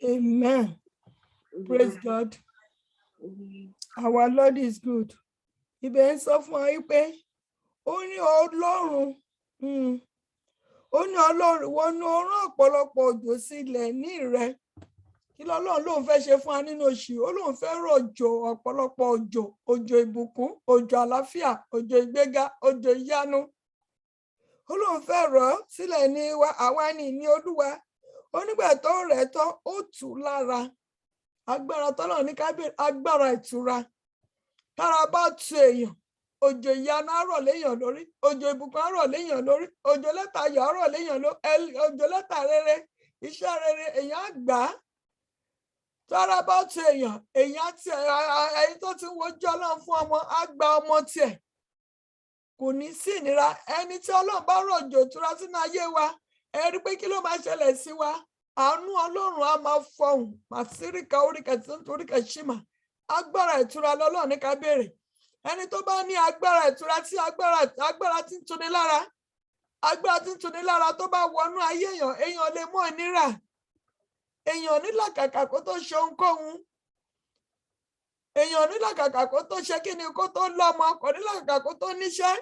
Amen. Praise God. Our Lord is good. Ibẹ̀ ń sọ fún wa pé ó ní Ọlọ́run ó ní Ọlọ́run wọn ní ó rán ọ̀pọ̀lọpọ̀ òjò sí ilẹ̀ ní rẹ. Kí lọ́lọ́run lóun fẹ́ ṣe fún wa nínú oṣù yìí? Ó lóun fẹ́ rọ̀jò ọ̀pọ̀lọpọ̀ òjò ìbùkún, òjò àlàáfíà, òjò ìgbéga, òjò ìyanu. Ó lóun fẹ́ rọ̀ sílẹ̀ ní àwa ní Olúwa. Ó nígbà tó rẹ̀ tán ó tù lára. Agbára tọ́lọ́run ní kábíyèsí, agbára ìtura. Tára bá tu èèyàn, òjò ìyanu á rọ̀ léèyàn lórí, òjò ìbùkún á rọ̀ léèyàn lórí, òjò lẹ́tà ayọ̀ á rọ̀ léèyàn lórí, òjò lẹ́tà rere, iṣẹ́ rere èèyàn á gbà á. Tára bá tu èèyàn ti ẹni tó ti ń wojú Ọlọ́run fún ọmọ á gba ọmọ tiẹ̀. Kò ní sí ìnira. Ẹni tí Ọlọ́run bá rọ̀jò ìtura sínú ayé wa, ẹ rí pé kí ló máa ṣẹlẹ̀ sí wa? Àánú Ọlọ́run á máa fọhùn. Màsíríkà oríkà tí ń toríkà ṣímà. Agbára ìtura lọ́lọ́run ní ká béèrè. Ẹni tó bá ní agbára ìtura tí agbára tí ń tuni lára, agbára tí ń tuni lára tó bá wọnú ayé èèyàn lè mọ̀ ìnira. Èèyàn ní làkàkà kó tó ṣe ohunkóhun. Èèyàn ní làkàkà kó tó ṣe kíni kó tó lọ́mọ, kò ní làkàkà kó tó níṣẹ́.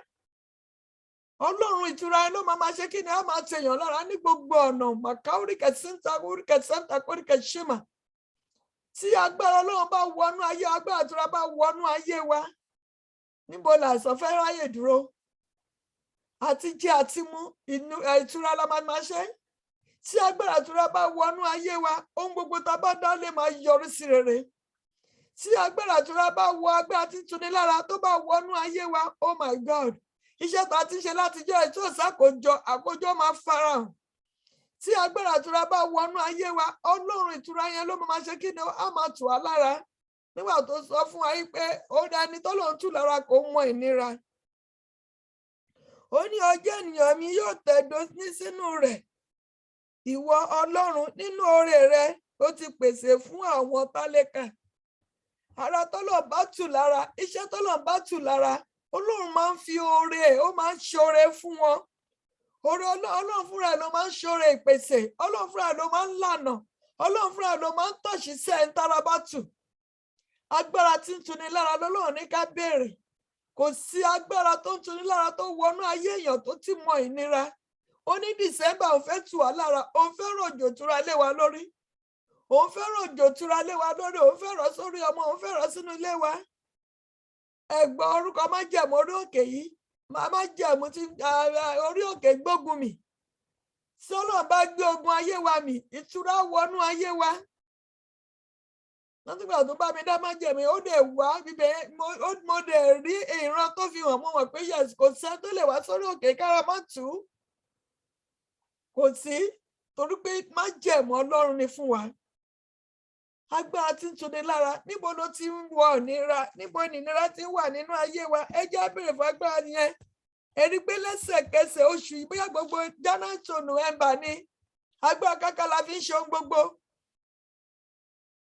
Ọlọ́run ìtura ló máa ṣe kíni á máa tèèyàn lára ní gbogbo ọ̀nà. Màkà oríkà sẹ́ńtà oríkà ṣímà. Tí agbára Ọlọ́run bá wọnú ayé, agbára ìtura bá wọnú ayé wa, níbo làìsàn fẹ́ ráyè dúró? Àti jẹ àti mu ìtura la máa ṣe. Tí agbára ìtura bá wọnú ayé wa, ohun gbogbo tá a bá dá lè máa yọrí sí rere. Tí agbára ìtura bá wọ agbára tí ń tuni lára tó bá wọnú ayé wa, oh my God, iṣẹ́ tá a ti ń ṣe láti jẹ́ ètò àkójọ máa farahàn. Tí agbára ìtura bá wọnú ayé wa, Ọlọ́run ìtura yẹn ló máa ṣe kí ni á máa tù wá lára. Nígbà tó sọ fún wa pé ó dání tó lòun tù lára kò mọ ìnira. Ó ní ọjọ́ ènìyàn mi yóò tẹ̀dó ní sínú rẹ̀. Ìwọ Ọlọ́run nínú oore rẹ ó ti pèsè fún àwọn tálákà. Ara tọ́lọ́run bá tù lára, iṣẹ́ tọ́lọ́run bá tù lára, Ọlọ́run máa ń fi oore, ó máa ń ṣoore fún wọn. Oore Ọlọ́run fúnra ẹ̀ ló máa ń ṣoore ìpèsè. Ọlọ́run fúnra ẹ̀ ló máa ń lànà. Ọlọ́run fúnra ẹ̀ ló máa ń tọ̀ṣì sí ẹni tára bá tù. Agbára tí ń tuni lára lọ́lọ́run ní ká béèrè. Kò sí agbára tó ń tuni lára tó wọnú ayé èèyàn tó ti mọ ìnira. Ó ní December òun fẹ́ tù wá lára, òun fẹ́ rọ̀jò ìtura lé wa lórí. Òun fẹ́ rọ̀jò ìtura lé wa lórí, òun fẹ́ rọ̀ sórí ọmọ, òun fẹ́ rọ̀ sínú ilé wa. Ẹ̀gbọ́n orúkọ májẹ̀mú orí òkè yìí, májẹ̀mú tí orí òkè gbógun mi. Tí Ọlọ́run bá gbé ogun ayé wa mì, ìtura wọnú ayé wa. Nígbà tó bá mi dá májẹ̀mú, ó dẹ̀ wá bíbẹ̀, mo dẹ̀ rí ìran tó fi hàn mọ́ wọn pé yes, kò sẹ́ni tó lè wá sórí òkè kára má tù ú. Kò sí, torí pé májẹ̀mú Ọlọ́run ni fún wa. Agbára tí ń tuni lára, níbo ló ti ń wọ ìnira? Níbo ni ìnira ti ń wà nínú ayé wa? Ẹ jẹ́ á béèrè fún agbára yẹn. Ẹ rí pé lẹ́sẹ̀kẹsẹ̀ oṣù yìí, bóyá gbogbo January to November ni agbára káká la fi ń ṣe ohun gbogbo.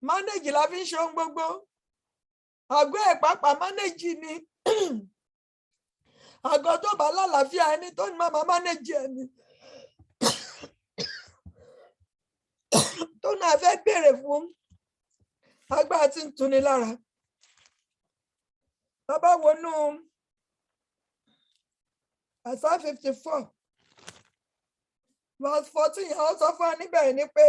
Manage la fi ń ṣe ohun gbogbo. Àgọ́ ẹ̀ pàápàá manage ni. Àgọ́ tó bá lálàáfíà ẹni tó ní máa manage ẹni. Tó náà fẹ́ béèrè fún agbára tí ń tuni lára. Bàbá wọnú Isaiah 54 verse 14 yẹn ó sọ fún wa níbẹ̀ ni pé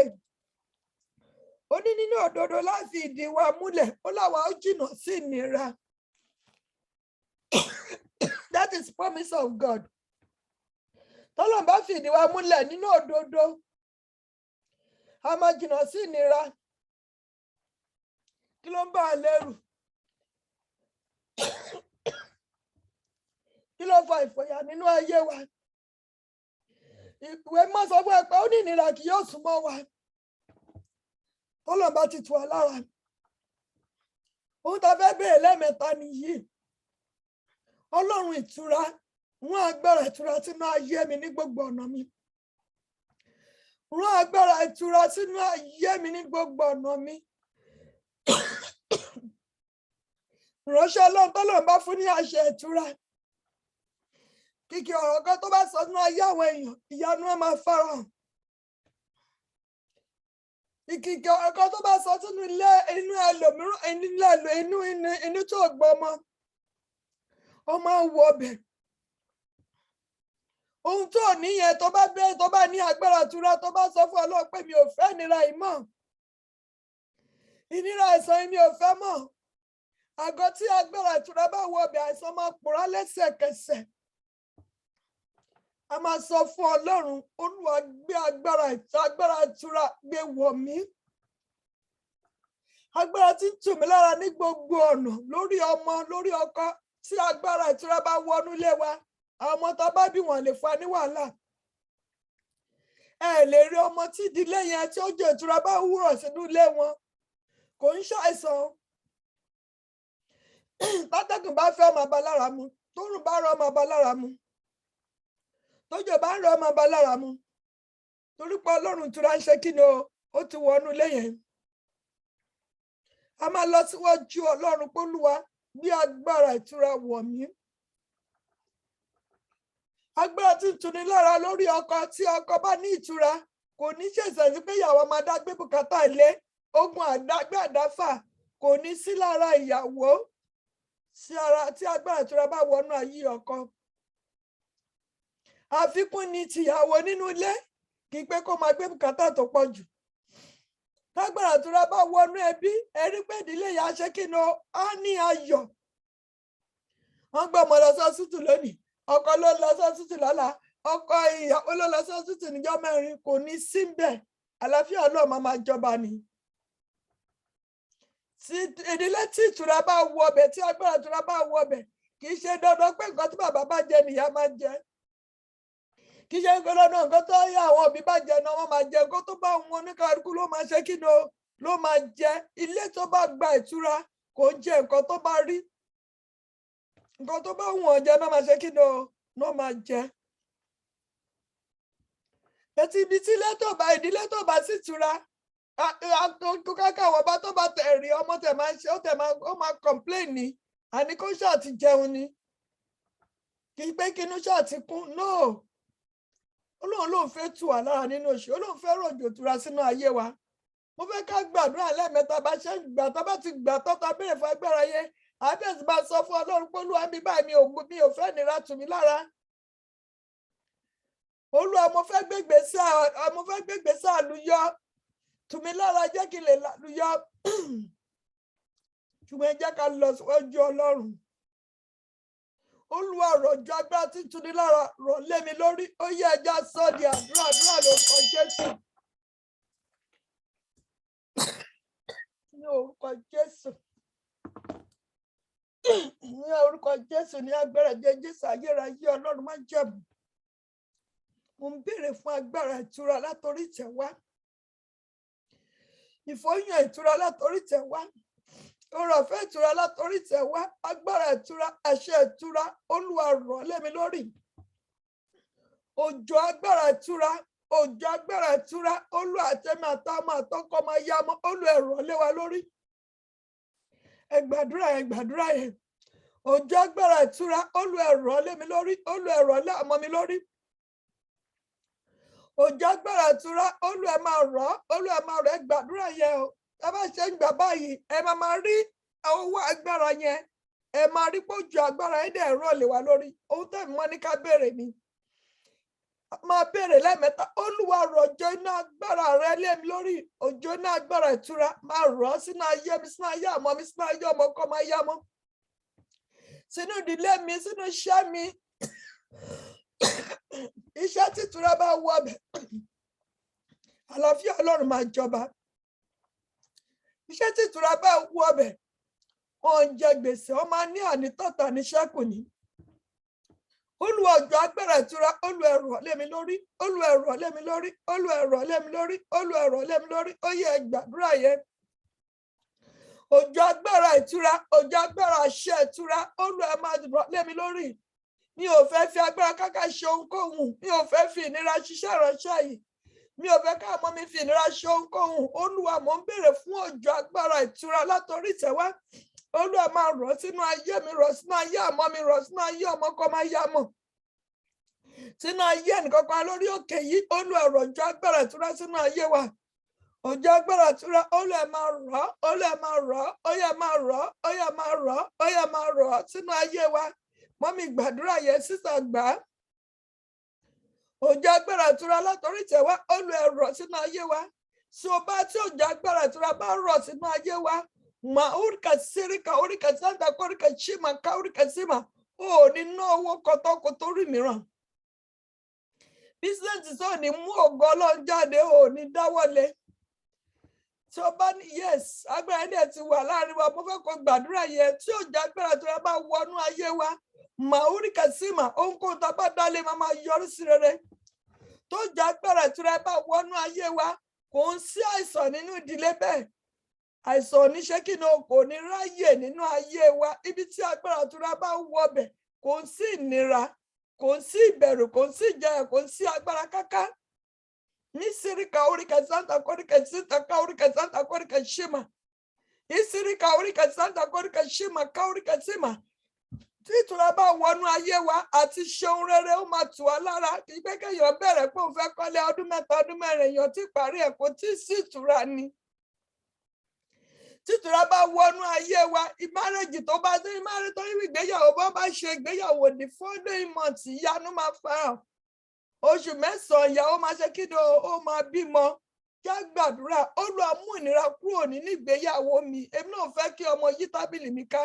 ó ní nínú òdodo láti ìdí wa múlẹ̀, ó láwa ó jìnnà sí ìnira. That is promise of God. Tọ́lọ́run bá fi ìdí wa múlẹ̀ nínú òdodo, a máa jìnnà sí ìnira. Kí ló ń bá a lẹ́rù? Kí ló fa ìfòyà nínú ayé wa? Ìwé mọ́ sọ fún ẹ pé ó ní ìnira kì yóò súnmọ́ wa. Tọ́lọ́run bá ti tù wá lára. Ohun tá a fẹ́ béèrè lẹ́ẹ̀mẹ́ta nìyí. Ọlọ́run ìtura, rán agbára ìtura sínú ayé mi ní gbogbo ọ̀nà mi. Rán agbára ìtura sínú ayé mi ní gbogbo ọ̀nà mi. Ìránṣẹ́ Ọlọ́run tọ́lọ́run bá fún ní àṣẹ ìtura. Kìkì ọ̀rọ̀ kan tó bá sọ nínú ayé àwọn èèyàn, ìyanu ẹ̀ máa farahàn. Ìkìkì ọ̀rọ̀ kan tó bá sọ sínú ilé inú ẹlòmíràn, inú tó gbọmọ, ó máa ń wọ ọbẹ̀. ohun tó ní yẹn tó bá ní agbára ìtura tó bá sọ fún Ọlọ́run pé mi ò fẹ́ ìnira yìí mọ́, ìnira àìsàn yìí mi ò fẹ́ mọ́. Àgọ́ tí agbára ìtura bá wọ ọbẹ̀ àìsàn máa pòórá lẹ́sẹ̀kẹsẹ̀. A máa sọ fún Ọlọ́run, Olúwa gbé agbára ìtura gbé wọ̀ mí. Agbára tí ń tù mí lára ní gbogbo ọ̀nà, lórí ọmọ, lórí ọkọ, tí agbára ìtura bá wọnú ilé wa, àwọn ọmọ tó bá bí wọn lè fa ní wàhálà. Ẹ lè rí ọmọ tí ìdílé yẹn tí ó jẹ́ ìtura bá wúrọ̀ sínú ilé wọn, kò ń ṣàìsàn. Tátẹ́gùn bá fẹ́ ọmọ bá lára mu, tóòrùn bá rọ ọmọ bá lára mu, tójò bá ń rọ ọmọ bá lára mu, torí pé Ọlọ́run ìtura ń ṣe kí ni ó ti wọnú ilé yẹn. A máa lọ síwájú Ọlọ́run pé Olúwa bí agbára ìtura wọ̀ mí. Agbára tí ń tuni lára lórí ọkọ, tí ọkọ bá ní ìtura kò ní ṣẹ̀ṣẹ̀ sí pé ìyàwó máa dá gbé bùkátà ilé, ogun àdágbé àdáfà kò ní sí lára ìyàwó tí agbára ìtura bá wọnú ayé ọkọ. Àfikún ni tìyàwó nínú ilé, kì í pé kó máa gbé bùkátà tó pọ̀ jù. Tágbára ìtura bá wọnú ẹbí, ẹ rí pé ìdílé yà ṣe kí ni á ní ayọ̀. Wọ́n gbé ọmọ lọ sọ́sítù lónìí, ọkọ ló lọ sọ́sítù lọ́la, ọkọ ìyàwó ló lọ sọ́sítù níjọ́ mẹ́rin, kò ní síbẹ̀. Àlàáfíà Ọlọ́run máa jọba ni. Tí ìdílé tí ìtura bá wọ ọbẹ̀, tí agbára ìtura bá wọ ọbẹ̀, kì í ṣe dandan pé nǹkan tí bàbá bá jẹ nìyá máa jẹ. Kì í ṣe dandan nǹkan tó yá àwọn òbí bá jẹ náà wọ́n máa jẹ. Nǹkan tó bá wọn oníkálukú ló máa ṣe kí ni ló máa jẹ. Ilé tó bá gba ìtura kò jẹ nǹkan tó bá rí. Nǹkan tó bá wọn jẹ náà máa ṣe kí ni ló máa jẹ. Ẹtì ibi tí ìdílé tó bá sì tura, káká àwọn ọba tó bá tẹ̀ rí ọmọ tẹ̀ máa ṣe ó máa complain ni, àní kó ṣáà ti jẹun ni, kì í pé kínú ṣáà ti kún. No, Ọlọ́run ló ń fẹ́ tù wá lára nínú oṣù, Ọlọ́run fẹ́ rọ̀jò tura sínú ayé wa. Mo fẹ́ ká gbàdúrà lẹ́ẹ̀mẹ́ta bá ṣe ń gbà tó bá ti gbà tó ta béèrè fún agbára yẹn, àbẹ̀sí bá sọ fún Ọlọ́run pé Olúwa mi báyìí mi ò fẹ́ nira tù mí lára. Olúwa mo fẹ́ gbégbèsè àlùyọ tù mí lára, jẹ́ kí n lè lálùyọ. Ṣùgbọ́n ẹ jẹ́ ká lọ síwájú Ọlọ́run. Olúwa rọ̀jò agbára tí ń tuni lára rọ̀ lé mi lórí. Ó yẹ ẹja sọ di àdúrà lórúkọ Jésù. Ní orúkọ Jésù. Ní orúkọ Jésù, ní agbára Jésù ayérayé Ọlọ́run má jẹ̀bù. Mo ń béèrè fún agbára ìtura látorí ìtẹ̀wá. Ìfòyàn ìtura látorí ìtẹ̀wá. Ọ̀rọ̀ ọ̀fẹ́ ìtura látorí ìtẹ̀wá. Agbára ìtura, àṣẹ ìtura, Olúwa rọ̀ lé mi lórí. Òjò agbára ìtura, Olúwa àtẹ̀mí àtọmọ àtọkọ máa yá mọ́, Olúwa rọ̀ lé wa lórí. Ẹ gbàdúrà yẹn. Òjò agbára ìtura, Olúwa rọ̀ lé mi lórí, Olúwa rọ̀ lé ọmọ mi lórí. Òjò agbára ìtura, Olúwa máa rọ̀, ẹ gbàdúrà yẹn o. Tá bá ṣe ń gbà báyìí, ẹ máa rí owó agbára yẹn, ẹ máa rí pé òjò agbára yẹn dẹ̀ rọ̀ lé wa lórí. Ohun tẹ̀mí mọ́ ní ká béèrè ni. Máa béèrè lẹ́ẹ̀mẹ́ta, Olúwa rọ̀jò iná agbára rẹ lé mi lórí. Òjò iná agbára ìtura máa rọ̀ sínú ayé mi, sínú ayé ọmọ mi, sínú ayé ọmọ ọkọ máa yá mọ́. Sínú ìdílé mi, sínú iṣẹ́ mi. Iṣẹ́ tí ìtura bá wọ ọbẹ̀, àlàáfíà Ọlọ́run máa jọba. Iṣẹ́ tí ìtura bá wọ ọbẹ̀, wọn ń jẹ gbèsè, wọn máa ní ànítọ́ta ní ṣẹ́kù ní. Olúwa òjò agbára ìtura, Olúwa rọ̀ lé mi lórí, Olúwa rọ̀ lé mi lórí, Olúwa rọ̀ lé mi lórí, Olúwa rọ̀ lé mi lórí. Ó yẹ gbàdúrà yẹn. Òjò agbára ìtura, òjò agbára àṣẹ ìtura, Olúwa máa rọ̀ lé mi lórí. Mi ò fẹ́ fi agbára káká ṣe ohunkóhun, mi ò fẹ́ fi ìnira ṣiṣẹ́ ìránṣẹ́ yìí, mi ò fẹ́ káàmọ́ mi fi ìnira ṣe ohunkóhun. Olúwa mò ń béèrè fún òjò agbára ìtura látorí ìtẹ̀wá. Olúwa máa rọ̀ sínú ayé mi, rọ̀ sínú ayé ọmọ mi, rọ̀ sínú ayé ọmọ kọ́ máa yá mọ̀. Sínú ayé ẹnìkankan lórí òkè yìí, Olúwa rọ̀jò agbára ìtura sínú ayé wa. Òjò agbára ìtura, Olúwa máa rọ̀, Olúwa máa rọ̀, ó yá máa rọ̀, ó yá máa rọ̀, ó yá máa rọ̀ sínú ayé wa. Mọ́mí gbàdúrà yẹn, sísà gbà á. òjò agbára ìtura látòrí ìtẹ̀wá olú ẹ̀rọ sínú ayé wa tí o bá tí òjò agbára ìtura bá rọ̀ sínú ayé wa mà oríkà síríkà oríkà sáńtà kóríkà ṣímà ká oríkà símà ò ní ná owó kọtọkọ torí mìíràn bísíǹsì tó ní mú ògo Ọlọ́run jáde ò ní dáwọ́lé tí o bá ní yes agbára ẹ̀dẹ̀ ti wà láàrin wa mo fẹ́ kó gbàdúrà yẹn tí òjò agbára ìtura bá wọnú ayé wa mà oríkà símà ohunkóhun tá a bá dálé máa yọrí sí rere tó jà agbára ìtura bá wọnú ayé wa kò ń sí àìsàn nínú ìdílé bẹ́ẹ̀ àìsàn oníṣẹ́ kí ni kò ní ráyè nínú ayé wa ibi tí agbára ìtura bá wọbẹ̀ kò ń sí ìnira kò ń sí ìbẹ̀rù kò ń sí ìjayà kò ń sí agbára káká ní síríkà oríkà santa kóríkà síta ká oríkà santa kóríkà ṣímà ní síríkà oríkà santa kóríkà ṣímà ká oríkà símà tí ìtura bá wọnú ayé wa àti ṣeun rere ó máa tù wá lára kì í pé kéèyàn bẹ̀rẹ̀ pé òun fẹ́ kọ́lé ọdún 3 ọdún 4 èèyàn tí parí ẹ̀ kò tí ì sí ìtura ni tí ìtura bá wọnú ayé wa ìmárèjì tó bá dé ìmárè tó ní ìgbéyàwó bá ṣe ìgbéyàwó ní following month ìyanu máa farahàn oṣù 9 ìyàwó máa ṣe kí ni ó máa bímọ kí á gbàdúrà Olúwa mú ìnira kúrò nínú ìgbéyàwó mi èmi náà fẹ́ kí ọmọ yí tábìlì mi ká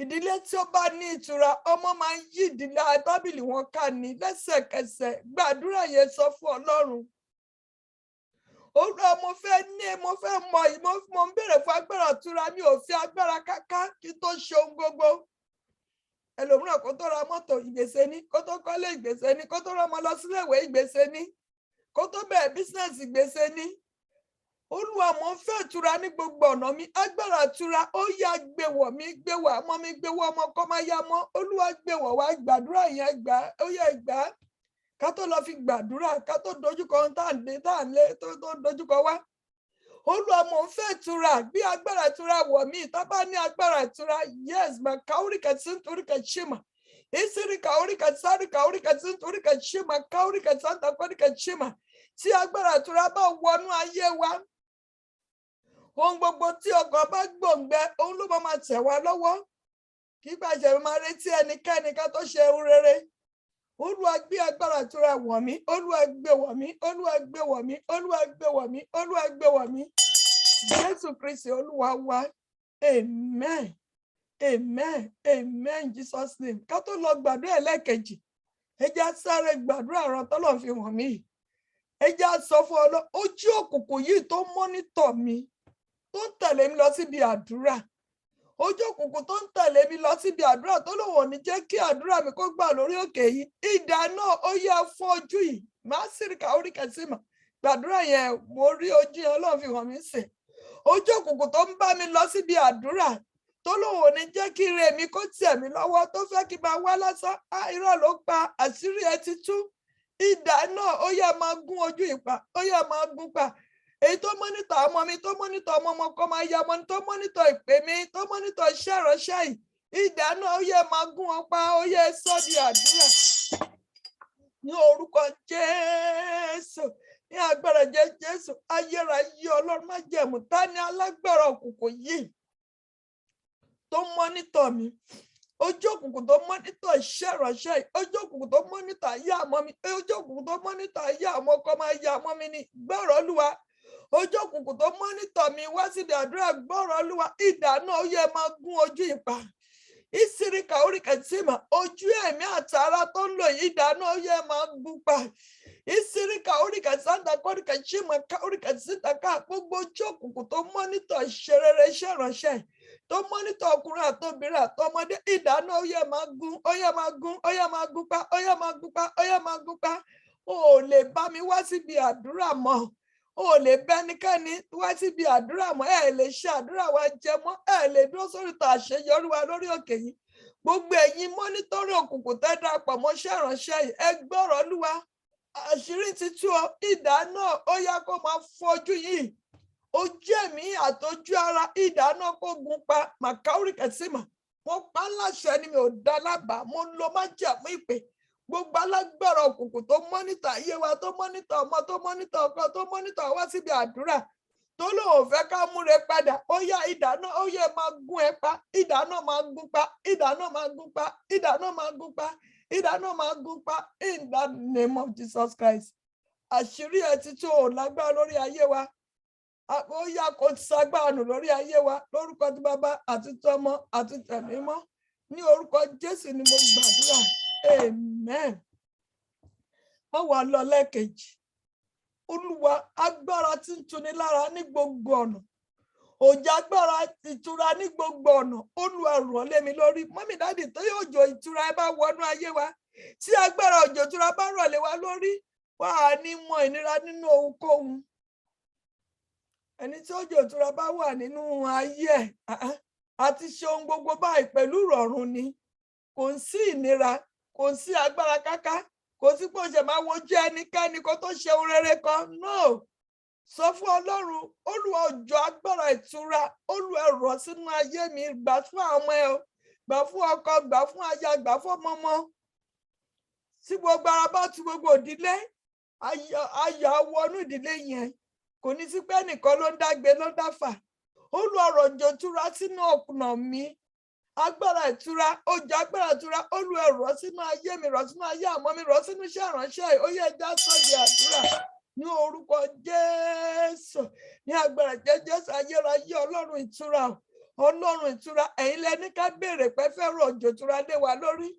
ìdílé tí ó bá ní ìtura ọmọ máa ń yí ìdílé tábìlì wọn ká ní lẹ́sẹ̀kẹsẹ̀ gbàdúrà yẹn sọ fún Ọlọ́run Olúwa mo fẹ́ mo ń béèrè fún agbára ìtura mi ò fi agbára káká kí tó ṣe ohun gbogbo ẹlòmíràn kó tó ra mọ́tò ìgbésẹ ní kó tó kọ́lé ìgbésẹ ní kó tó rọmọ lọ síléèwé ìgbésẹ ní kó tó bẹ̀rẹ̀ bísínẹ́sì ìgbésẹ ní Olúwa mo ń fẹ́ ìtura ní gbogbo ọ̀nà mi agbára ìtura ó yá gbéwọ̀ mi gbéwọ̀ àmọ́ mi gbéwọ̀ ọmọ kọ́ máa yá mọ́ Olúwa gbéwọ̀ wá gbàdúrà yẹn gbà ó yẹ gbà ká tó lọ fi gbàdúrà ká tó dojúkọ tá à ń lé tó dojúkọ wá Olúwa mo ń fẹ́ ìtura bí agbára ìtura wọ̀ mí tá bá ní agbára ìtura yes mà káóríkà sí nítoríkà ṣímà ìsíríkà oríkà sáríkà oríkà sí nítoríkà ṣímà káóríkà sáńtà kóríkà ṣímà tí agbára ìtura bá wọnú ayé wa ohun gbogbo tí ọkàn bá gbòǹgbẹ òun ló máa tẹ̀ wá lọ́wọ́ kí gbàjẹ́ máa retí ẹnikẹ́ni ká tó ṣe ohun rere Olúwa gbé agbára ìtura wọ̀ mí Olúwa gbé wọ̀ mí Olúwa gbé wọ̀ mí Olúwa gbé wọ̀ mí Olúwa gbé wọ̀ mí Jésù Kristi Olúwa wa amen amen amen Jesus name ká tó lọ gbàdúrà ẹlẹ́ẹ̀kejì ẹ jẹ́ á sáré gbàdúrà ọ̀rọ̀ tọ́lọ́run fi wọ̀n mí ẹ jẹ́ á sọ fún Ọlọ́run ojú òkùnkùn yìí tó mọ́nítọ̀ mi tó ń tẹ̀lé mi lọ síbi àdúrà ojú òkùnkùn tó ń tẹ̀lé mi lọ síbi àdúrà tó lòun ò ní jẹ́ kí àdúrà mi kó gbà lórí òkè yìí idà náà ó yá fọ́ ojú yìí máa síríkà oríkà símà gbàdúrà yẹn mo rí ojú yẹn Ọlọ́run fi hàn mí sìn ojú òkùnkùn tó ń bá mi lọ síbi àdúrà tó lòun ò ní jẹ́ kí ire mi kó tẹ̀ mí lọ́wọ́ tó fẹ́ kí n máa wá lásán irọ́ ló pa àṣírí ẹ ti tú idà náà ó yá máa gún ojú ìpa ó yá máa gún pa èyí tó mọ́nítọ̀ ọmọ mi tó mọ́nítọ̀ ọmọ ọmọ kọ́ máa ya ọmọ tó mọ́nítọ̀ ìpè mi tó mọ́nítọ̀ iṣẹ́ ìránṣẹ́ yìí idà náà ó yẹ máa gún wọn pa ó yẹ sọ́ di àdúrà ní orúkọ Jésù ní agbára Jésù ayérayé Ọlọ́run má jẹ̀mú ta ni alágbára òkùnkùn yìí tó mọ́nítọ̀ mi ojú òkùnkùn tó mọ́nítọ̀ iṣẹ́ ìránṣẹ́ yìí ojú òkùnkùn tó mọ́nítọ̀ ayé àmọ́ mi ojú òkùnkùn tó mọ́nítọ̀ ayé àmọ́ kọ́ máa ya àmọ́ mi ní gbọ́rọ̀ Olúwa ojú òkùnkùn tó mọ́nítọ̀ mi wá síbi àdúrà gbọ́rọ̀ Olúwa idà náà ó yẹ máa gún ojú ìpa ìsíríkà oríkà símà ojú ẹ̀mí àtàrà tó ń lò yìí idà náà ó yẹ máa gún pa ìsíríkà oríkà sáńtà kóríkà símà oríkà síta ká gbogbo ojú òkùnkùn tó mọ́nítọ̀ ìṣerere iṣẹ́ ìránṣẹ́ tó mọ́nítọ̀ ọkùnrin àtobìnrin àtọmọdé idà náà ó yẹ máa gún ó yẹ máa gún ó yẹ máa gún pa ó yẹ máa gún pa ó yẹ máa gún pa ó lè bá mi wá síbi àdúrà mọ́ o lè bẹ́nikẹ́ni wá síbi àdúrà mọ́ ẹ lè ṣe àdúrà wa jẹ mọ́ ẹ lè dúró sórí ìtàn àṣeyọrí wa lórí òkè yìí gbogbo ẹ̀yin mọ́nítọ́rì òkùnkùn tẹ́ darapọ̀ mọ́ iṣẹ́ ìránṣẹ́ yìí ẹ gbọ́rọ̀ Olúwa àṣírí ti tú ọ idà náà ó yá kó máa fojú yìí ojú ẹ̀mí àtọjú ara idà náà kó gun pa màkàórí kẹsìmà mo pa láṣẹ ni mi ò dá lábàá mo lo májẹ̀mú ìpè gbogbo alágbára òkùnkùn tó mọ́nítà ayé wa tó mọ́nítà ọmọ tó mọ́nítà ọkọ tó mọ́nítà wá síbi àdúrà tó lóun fẹ́ ká múre padà ó yá idà náà ó yẹ máa gún ẹ pa idà náà máa gún pa idà náà máa gún pa idà náà máa gún pa idà náà máa gún pa in the name of Jesus Christ. Àṣírí ẹ̀ tí tó ò lágbára lórí ayé wa. Ó yá kó sagbára nù lórí ayé wa lórúkọ tí Bàbá àti tọmọ àti tẹ̀mí mọ́. Ní orúkọ Jésù ni mo gbàdúrà. Amen. Wọ́n wà lọ lẹ́ẹ̀kejì. Olúwa agbára tí ń tuni lára ní gbogbo ọ̀nà. Òjò agbára ìtura ní gbogbo ọ̀nà. Olúwa rọ̀ lé mi lórí. Mọ́mí dáàdì tó yóò òjò ìtura ẹ bá wọnú ayé wa. Tí agbára òjò ìtura bá rọ̀ lé wa lórí, wà á ní mọ ìnira nínú ohunkóhun. Ẹni tí òjò ìtura bá wà nínú ayé ẹ̀, àti ṣe ohun gbogbo báyìí pẹ̀lú ìrọ̀rùn ni. Kò sí ìnira, kò sí agbára káká, kò sí pé ó ṣe máa wojú ẹnikẹ́ni kó tó ṣe ohun rere kan. No. Sọ fún Ọlọ́run, Olúwa òjò agbára ìtura, Olúwa rọ̀ sínú ayé mi, gbà fún àwọn ọmọ ẹ o, gbà fún ọkọ, gbà fún aya, gbà fún ọmọ. Tí gbogbo ara bá tu gbogbo ìdílé, ayọ̀ wọnú ìdílé yẹn. Kò ní sí pé ẹnìkan ló ń dágbé ló ń dáfà. Olúwa rọ̀ òjò ìtura sínú ọkàn mi. Agbára ìtura, òjò agbára ìtura, Olúwa rọ̀ sínú ayé mi, rọ̀ sínú ayé àwọn mi, rọ̀ sínú iṣẹ́ ìránṣẹ́. Ó yẹ já sọ di àdúrà. Ní orúkọ Jésù, ní agbára Jésù, ayérayé Ọlọ́run ìtura, Ọlọ́run ìtura, ẹ̀yin lẹni ká béèrè pé fẹ́ rọ̀ òjò ìtura lé wa lórí.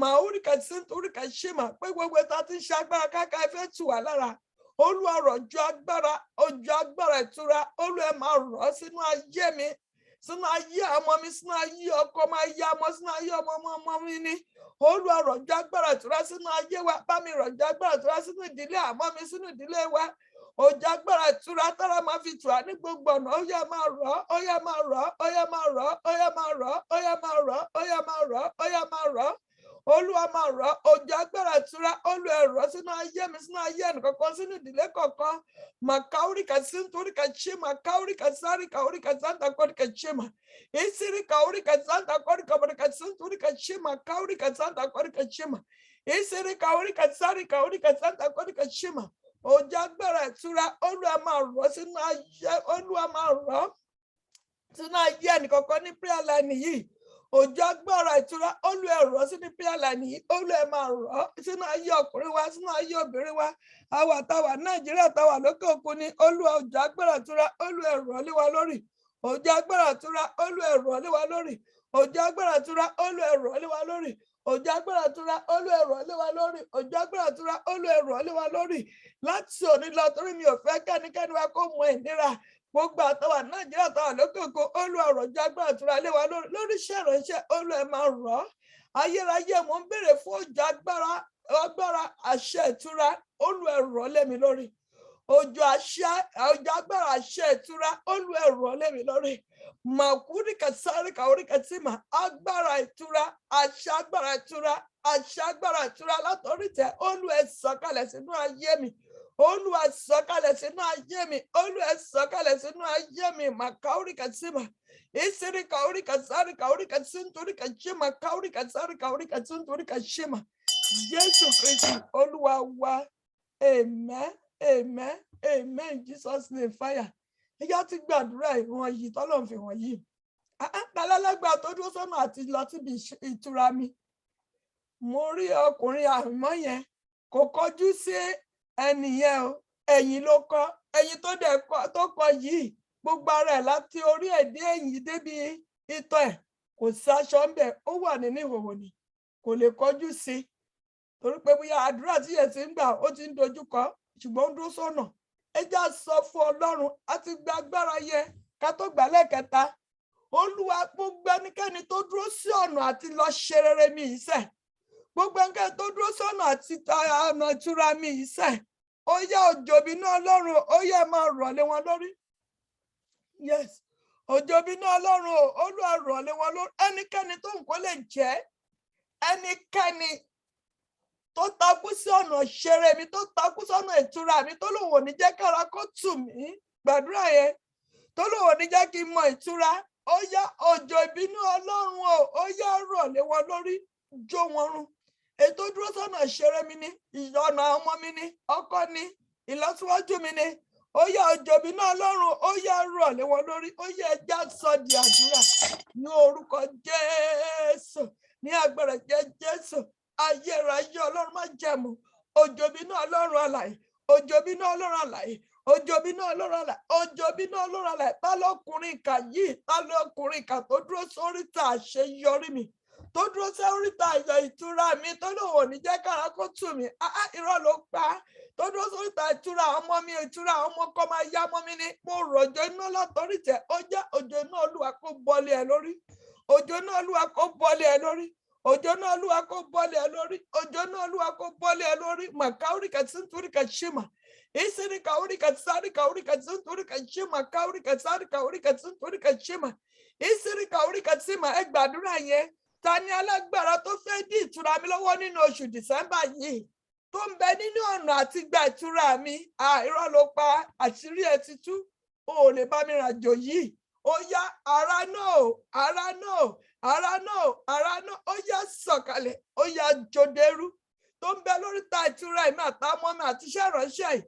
Màúríkà sí nítoríkà ṣèmà pé gbogbo ta ti ń ṣe agbára káká ẹ fẹ́ tù wá lára. Olúwa rọ̀ òjò agbára ìtura, Olúwa máa rọ̀ sínú ayé mi, sínú ayé ọmọ mi, sínú ayé ọkọ, máa yá ọmọ, sínú ayé ọmọ mi ni. Olúwa rọ̀jò agbára ìtura sínú ayé wa, bá mi rọ̀jò agbára ìtura sínú ìdílé àmọ́ mi, sínú ìdílé wa. Òjò agbára ìtura tára máa fi tù á ní gbogbo ọ̀nà. Ó yá máa rọ̀, ó yá máa rọ̀, ó yá máa rọ̀, ó yá máa rọ̀, ó yá máa rọ̀, ó yá máa rọ̀, ó yá máa rọ̀. Olúwa máa rọ̀ òjò agbára ìtura, Olúwa rọ̀ sínú ayé mi, sínú ayé ẹnìkọ̀ọ̀kan, sínú ìdílé kọ̀ọ̀kan. Makaurika sinturika chima, kaurika sari, kaurika santa korika chima. Isiri kaurika santa korika borika sinturika chima, kaurika santa korika chima. Isiri kaurika sari, kaurika santa korika chima. Òjò agbára ìtura, Olúwa máa rọ̀ sínú ayé, Olúwa máa rọ̀ sínú ayé ẹnìkọ̀ọ̀kan ní prayer line yìí. Òjò agbára ìtura, Olúwa rọ̀ sínú prayer line yìí, Olúwa máa rọ̀ sínú ayé ọkùnrin wa, sínú ayé obìnrin wa. Àwa táwa Nàìjíríà táwa lókè òkun ni. Olúwa òjò agbára ìtura, Olúwa rọ̀ lé wa lórí. Òjò agbára ìtura, Olúwa rọ̀ lé wa lórí. Òjò agbára ìtura, Olúwa rọ̀ lé wa lórí. Òjò agbára ìtura, Olúwa rọ̀ lé wa lórí. Òjò agbára ìtura, Olúwa rọ̀ lé wa lórí. Láti òní lọ, torí mi ò fẹ́ kẹ́nikẹ́ni wa kó mọ ìnira. Gbogbo àtàwà Nàìjíríà táwà lókè òkun, Olúwa rọ̀jò agbára ìtura lé wa lórí. Lórí iṣẹ́ ìránṣẹ́, Olúwa máa rọ̀. Ayérayé mo ń béèrè fún òjò agbára àṣẹ ìtura, Olúwa rọ̀ lé mi lórí. Òjò agbára àṣẹ ìtura, Olúwa rọ̀ lé mi lórí. Màkúríkà sáré kàóríkà tìmà, agbára ìtura, àṣẹ agbára ìtura, àṣẹ agbára ìtura látọ̀rí tẹ, Olúwa sọ̀kalẹ̀ sínú ayé mi. Olúwa sọ̀kalẹ̀ sínú ayé mi, Olúwa sọ̀kalẹ̀ sínú ayé mi, màkàóríkà tìmà. Isiri kaurika sari kaurika sinturika chima kaurika sari kaurika sinturika chima. Jésù Kristi Olúwa wa. Amen. Amen. Amen. Jesus name fire. Ìyá ti gbàdúrà ìwọ̀n yìí tọ́lọ́run fi wọ̀n yìí. Àlálágbà tó dúró sọ́nà àti lọ síbi ìtura mi. Mo rí ọkùnrin àmọ́ yẹn kò kọjú sí ẹni yẹn o. Ẹ̀yìn ló kọ. Ẹ̀yìn tó kọ yìí. Gbogbo ara ẹ̀ láti orí ẹ̀ dé ẹ̀yìn débi ìtọ́ ẹ̀ kò sí aṣọ ń bẹ̀, ó wà nínú ìhòòhò ni, kò lè kọjú sí i torí pé bóyá àdúrà tí yẹn ti ń gbà ó ti ń dojúkọ, ṣùgbọ́n ó ń dúró sọ́nà. Ẹ já sọ fún Ọlọ́run àti gba agbára yẹn ká tó gbà lẹ́ẹ̀kẹta. Olúwa, gbogbo ẹnikẹ́ni tó dúró sí ọ̀nà àti lọ ṣe rere mi yìí sẹ̀, gbogbo ẹnikẹ́ni tó dúró sọ́nà àti ọ̀nà ìtura mi yìí sẹ̀, ó yá òjò bínú Ọlọ́run, ó yá máa rọ̀ lé wọn lórí. Yes, òjò bínú Ọlọ́run, Olúwa rọ̀ lé wọn lórí. Ẹnikẹ́ni tó nǹkan lè jẹ́, ẹnikẹ́ni tó takú sí ọ̀nà ṣeré mi, tó takú sọ́nà ìtura mi, tó lòun ò ní jẹ́ kára kó tù mí, gbàdúrà yẹn, tó lòun ò ní jẹ́ kí n mọ ìtura, ó yá òjò ìbínú Ọlọ́run, ó yá rọ̀ lé wọn lórí, jó wọn run. Ètò dúró sọ́nà ṣeré mi ni, ìyọ̀nà ọmọ mi ni, ọkọ ni, ìlọsíwájú mi ni. Ó yá òjò bínú Ọlọ́run, ó yá rọ̀ lé wọn lórí, ó yá ẹja sọ di àdúrà ní orúkọ Jésù, ní agbára Jésù. ayérayé ọlọ́run má jẹ̀mú òjò bínú ọlọ́run alààyè òjò bínú ọlọ́run alààyè òjò bínú ọlọ́run alààyè òjò bínú ọlọ́run alààyè ta lọkùnrin ìkà yìí ta lọkùnrin ìkà tó dúró sóríta àṣeyọrí mi tó dúró sóríta ayọ̀ ìtura mi tó lóun ò ní jẹ́ kára kó tù mí irọ́ ló pa tó dúró sóríta ìtura ọmọ mi ìtura ọmọ kọ́ máa yá ọmọ mi ní mo rọ̀jò iná látọrí tẹ̀ ó jẹ́ òjò iná olúwa kó bọ́lé ẹ lórí òjò iná olúwa kó bọ́lé ẹ lórí òjò náà olúwa kó bọ́lé ẹ lórí òjò náà olúwa kó bọ́lé ẹ lórí màkàórí kàtúntúrí kàṣímà ìsírí kàórí kàtúntúrí kàtúntúrí kàṣímà kàórí kàtúntúrí kàtúntúrí kàṣímà ìsírí kàórí kàtúntúrí ẹ gbàdúrà yẹn ta ni alágbára tó fẹ́ dí ìtura mi lọ́wọ́ nínú oṣù dìsẹ́mbà yìí tó ń bẹ nínú ọ̀nà àti gba ìtura mi irọ́ ló pa àṣírí ẹ ti tú o ò lè bá mi ràjò yìí ó yá ara náà ó yá sọ̀kalẹ̀ ó yá jòdèrú tó ń bẹ lórí ta ìtura ẹ̀mí àtàwọn ọmọ àti iṣẹ́ ìránṣẹ́ yìí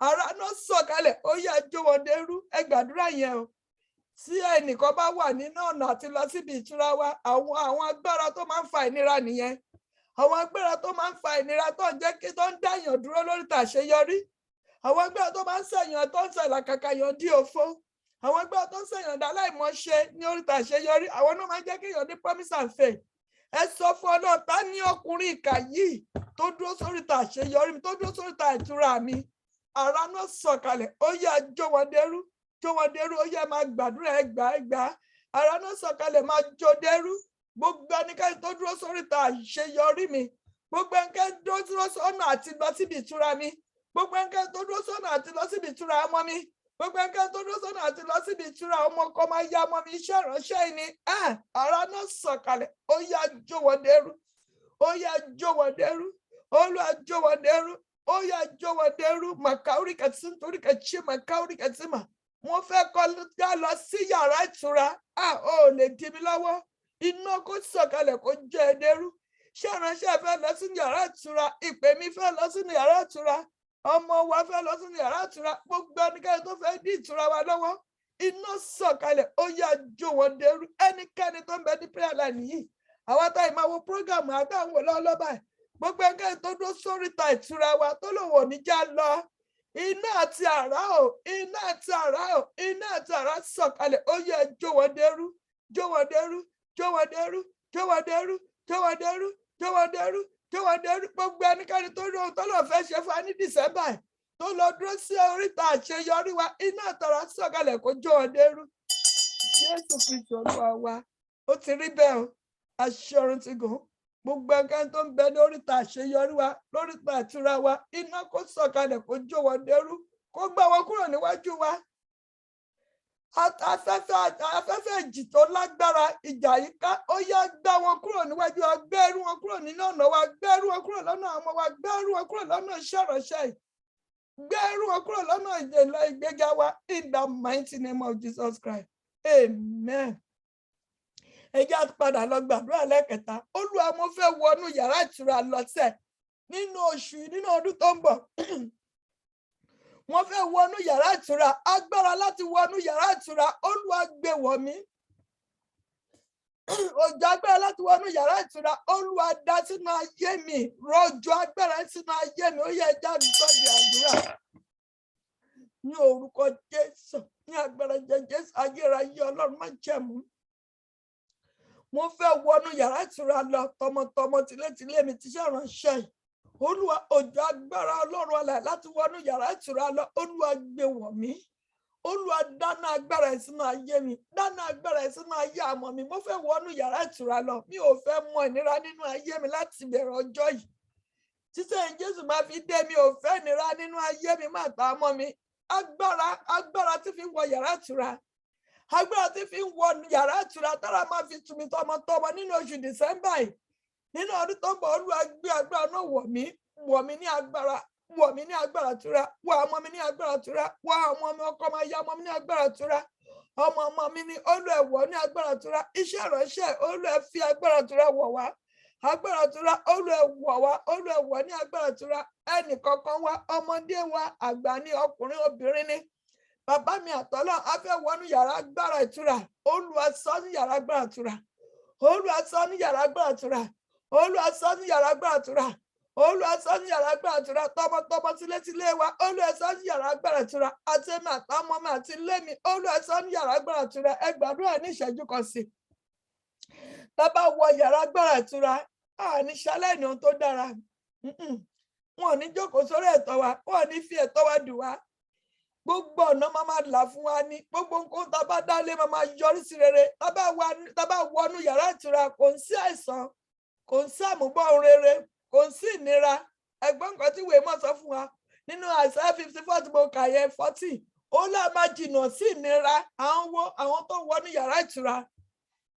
ara náà sọ̀kalẹ̀ ó yá jòwọ́dèrú ẹ gbàdúrà yẹn o tí ẹnìkan bá wà nínú ọ̀nà àti lọ síbi ìtura wa àwọn agbára tó máa ń fa ìnira nìyẹn àwọn agbára tó máa ń fa ìnira tó ń jẹ́ kí tó ń dáyàn dúró lórí ta àṣeyọrí àwọn agbára tó máa ń ṣèyàn tó ń ṣàlàkàkà yàn dí òfo àwọn ẹgbẹ́ tó ń ṣèyàn dá láìmọ̀ṣe ní oríta àṣeyọrí àwọn náà máa ń jẹ́ kí èèyàn ní promise and faith ẹ sọ fún ọ náà ta ní ọkùnrin ìkà yìí tó dúró sóríta àṣeyọrí mi tó dúró sóríta ìtura mi ara náà sọ̀kalẹ̀ ó yá jọ̀wọ́dẹ́rú ó yá máa gbàdúrà ẹgbà ara náà sọ̀kalẹ̀ máa jọdẹ́rú gbogbo ẹnikẹ́ni tó dúró sóríta àṣeyọrí mi gbogbo ẹnikẹ́ni tó dúró sọ́nà àti lọ síbi ìtura mi gbogbo ẹnikẹ́ni tó dúró sọ́nà àti lọ síbi ìtura ọmọ mi gbogbo ẹnikẹ́ni tó dúró sọ́nà àti lọ síbi ìtura ọmọ kan máa yá ọmọ mi iṣẹ́ ìránṣẹ́ yìí ni ara náà sọ̀kalẹ̀ ó yá jọ̀wọ́dẹ́rú Olúwa jọ̀wọ́dẹ́rú ó yá jọ̀wọ́dẹ́rú màkàórí kàtúntúrí kàṣí màkàórí kàtúmà wọ́n fẹ́ kọjá lọ sí yàrá ìtura ó lè dí mi lọ́wọ́ iná kó sọ̀kalẹ̀ kó jẹ́ ẹdẹrú iṣẹ́ ìránṣẹ́ fẹ́ lọ sínú yàrá ìtura ìpè mi fẹ́ lọ sínú yàrá ìtura ọmọ wa fẹ́ lọ sínú yàrá ìtura gbogbo ẹnikẹ́ni tó fẹ́ dí ìtura wa lọ́wọ́ iná sọ̀kalẹ̀ ó yá jọ̀wọ́dẹ́rú ẹnikẹ́ni tó ń bẹ ní prayer line yìí àwọn táyì máa wo program àtàwọn wò lọ́wọ́ báyìí gbogbo ẹnikẹ́ni tó dúró sóríta ìtura wa tó lòun ò ní já lọ iná àti àrá sọ̀kalẹ̀ ó yá jọ̀wọ́dẹ́rú gbogbo ẹnikẹ́ni tó rí ohun tó lọ fẹ́ ṣe fún wa ní December tó lọ dúró sí oríta àṣeyọrí wa iná àtàrà sọ̀kalẹ̀ kó jọ̀wọ́dẹ́rú Jésù Kristi Olúwa wa ó ti rí bẹ́ẹ̀ o àṣẹ ọ̀run ti gùn gbogbo ẹnikẹ́ni tó ń bẹ ní oríta àṣeyọrí wa lóríta ìtura wa iná kó sọ̀kalẹ̀ kó jọ̀wọ́dẹ́rú kó gbá wọn kúrò níwájú wa afẹ́fẹ́ ìjì tó lágbára ìjà yìí ká ó yá gbá wọn kúrò níwájú wa gbẹ́rú wọn kúrò nínú ọ̀nà wa gbẹ́rú wọn kúrò lọ́nà ọmọ wa gbẹ́rú wọn kúrò lọ́nà iṣẹ́ ìránṣẹ́ yìí gbẹ́rú wọn kúrò lọ́nà ìgbéga wa in the mighty name of Jesus Christ amen. ẹ jẹ́ á padà lọ gbàdúrà lẹ́kẹta Olúwa mo fẹ́ wọnú yàrá ìtura lọ́sẹ̀ nínú oṣù nínú ọdún tó ń bọ̀ wọ́n fẹ́ wọnú yàrá ìtura agbára láti wọnú yàrá ìtura Olúwa gbé wọ̀ mí òjò agbára láti wọnú yàrá ìtura Olúwa dá sínú ayé mi rọ̀jò agbára sínú ayé mi ó yẹ jáde sọ́dọ̀ àdúrà ní orúkọ Jésù ní agbára Jésù ayérayé Ọlọ́run má jẹ̀mú mo fẹ́ wọnú yàrá ìtura lọ tọmọtọmọ tilétilé mi tíṣẹ́ ìránṣẹ́ yìí Olúwa òjò agbára Ọlọ́run alààyè láti wọnú yàrá ìtura lọ Olúwa gbé wọ̀ mí Olúwa dáná agbára ẹ̀ sínú ayé mi dáná agbára ẹ̀ sínú ayé àmọ́ mi mo fẹ́ wọnú yàrá ìtura lọ mi ò fẹ́ mọ ìnira nínú ayé mi láti bẹ̀rẹ̀ ọjọ́ yìí títẹ̀ Jésù máa fi dé mi ò fẹ́ ìnira nínú ayé mi má ta ọmọ mi agbára tí fi ń wọ yàrá ìtura agbára tí fi ń wọ yàrá ìtura tára máa fi tù mí tọmọtọmọ nínú oṣù December yìí nínú ọdún tó ń bọ̀ Olúwa gbé agbára náà wọ̀ mí ní agbára wọ̀ mí ní agbára ìtura wọ̀ ọmọ mi ní agbára ìtura wọ̀ ọmọ mi ọkọ máa yá ọmọ mi ní agbára ìtura ọmọ mi ní Olúwa ẹ̀wọ̀ ní agbára ìtura iṣẹ́ ìránṣẹ́ Olúwa fi agbára ìtura wọ̀ wá agbára ìtura Olúwa ẹ̀wọ̀ wá Olúwa ẹ̀wọ̀ ní agbára ìtura ẹnì kankan wá ọmọdé wa àgbà ní ọkùnrin obìnrin ní bàbá mi àtọ́lọ́ a fẹ́ wọnú yàrá agbára ìtura Olúwa sọ ní yàrá agbára ìtura Olúwa sọ ní yàrá agbára ìtura Olúwa sọ ní yàrá agbára ìtura. Olúwa sọ ní yàrá agbára ìtura. Tọmọtọmọ tílétílé wa. Olúwa sọ ní yàrá agbára ìtura. Àti èmi àtàwọn ọmọ mi àti ilé mi. Olúwa sọ ní yàrá agbára ìtura. Ẹ gbàdúrà ní ìṣẹ́jú kan sí. Tá bá wọ yàrá agbára ìtura, ní ṣálẹ̀ ní ohun tó dára. Wọn ò ní jókòó sórí ẹ̀tọ́ wa. Wọn ò ní fi ẹ̀tọ́ wa dùn wá. Gbogbo ọ̀nà máa là fún wa ní. Gbogbo nǹkan tá bá dálé máa yọrí sí rere. Tá bá wọnú yàrá ìtura, kò ń sí àìsàn, kò ń sí àmúbọ̀ ohun rere, kò ń sí ìnira. Ẹgbọ́n nǹkan tí ìwé mọ́ sọ fún wa nínú Àìsáyà 54 tí mo kà yẹn 40. Ó lá máa jìnnà sí ìnira àwọn tó wọnú yàrá ìtura.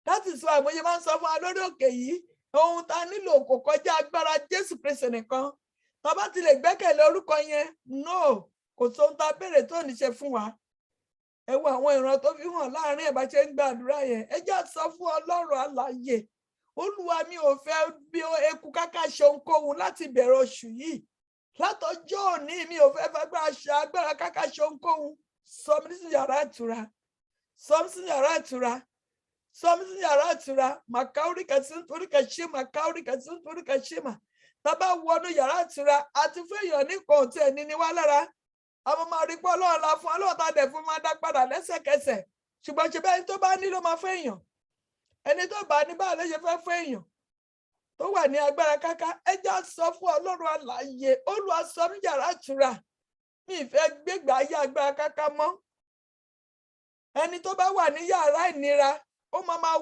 That is why mo yẹ máa ń sọ fún wa lórí òkè yìí. Ohun tá nílò kò kọjá agbára Jésù Kristi nìkan. Tá bá ti lè gbẹ́kẹ̀lé orúkọ yẹn, no, kò sóhun tá béèrè tó ní ṣe fún wa. Ẹ wo àwọn ìran tó fi hàn láàrin ẹ̀ bá ṣe ń gbàdúrà yẹn. Ẹ jẹ́ sọ fún Ọlọ́run alààyè. Olúwa mi ò fẹ́ bí eku káká ṣe ohunkóhun láti bẹ̀rẹ̀ oṣù yìí. Látọjọ́ òní mi ò fẹ́ fagbára ṣe agbára káká ṣe ohunkóhun. Sọ mí sínú yàrá ìtura. Sọ mí sínú yàrá ìtura. Sọ mí sínú yàrá ìtura. Màkàórí kẹsìn torí kẹṣí màkàórí kẹsìn torí kẹṣí mà. Tá bá wọnú yàrá ìtura àti fún èèyàn nìkan tí ẹni ní wá lára. Àwọn máa rí pé Ọlọ́run la fún Ọlọ́run tá dẹ̀ fún máa dá padà lẹ́sẹ̀kẹsẹ̀. Ṣùgbọ́n ṣe bẹ́ẹ̀ ni tó bá ní ló máa fẹ́ èèyàn. Ẹni tó bá ní báwo ló ṣe fẹ́ fún èèyàn tó wà ní agbára káká. Ẹ jẹ́ sọ fún Ọlọ́run alààyè. Olúwa sọ mí yàrá ìtura. Mi ìfẹ́ gbégbá ayé agbára káká mọ́. Ẹni tó bá wà ní yàrá ìnira, ó máa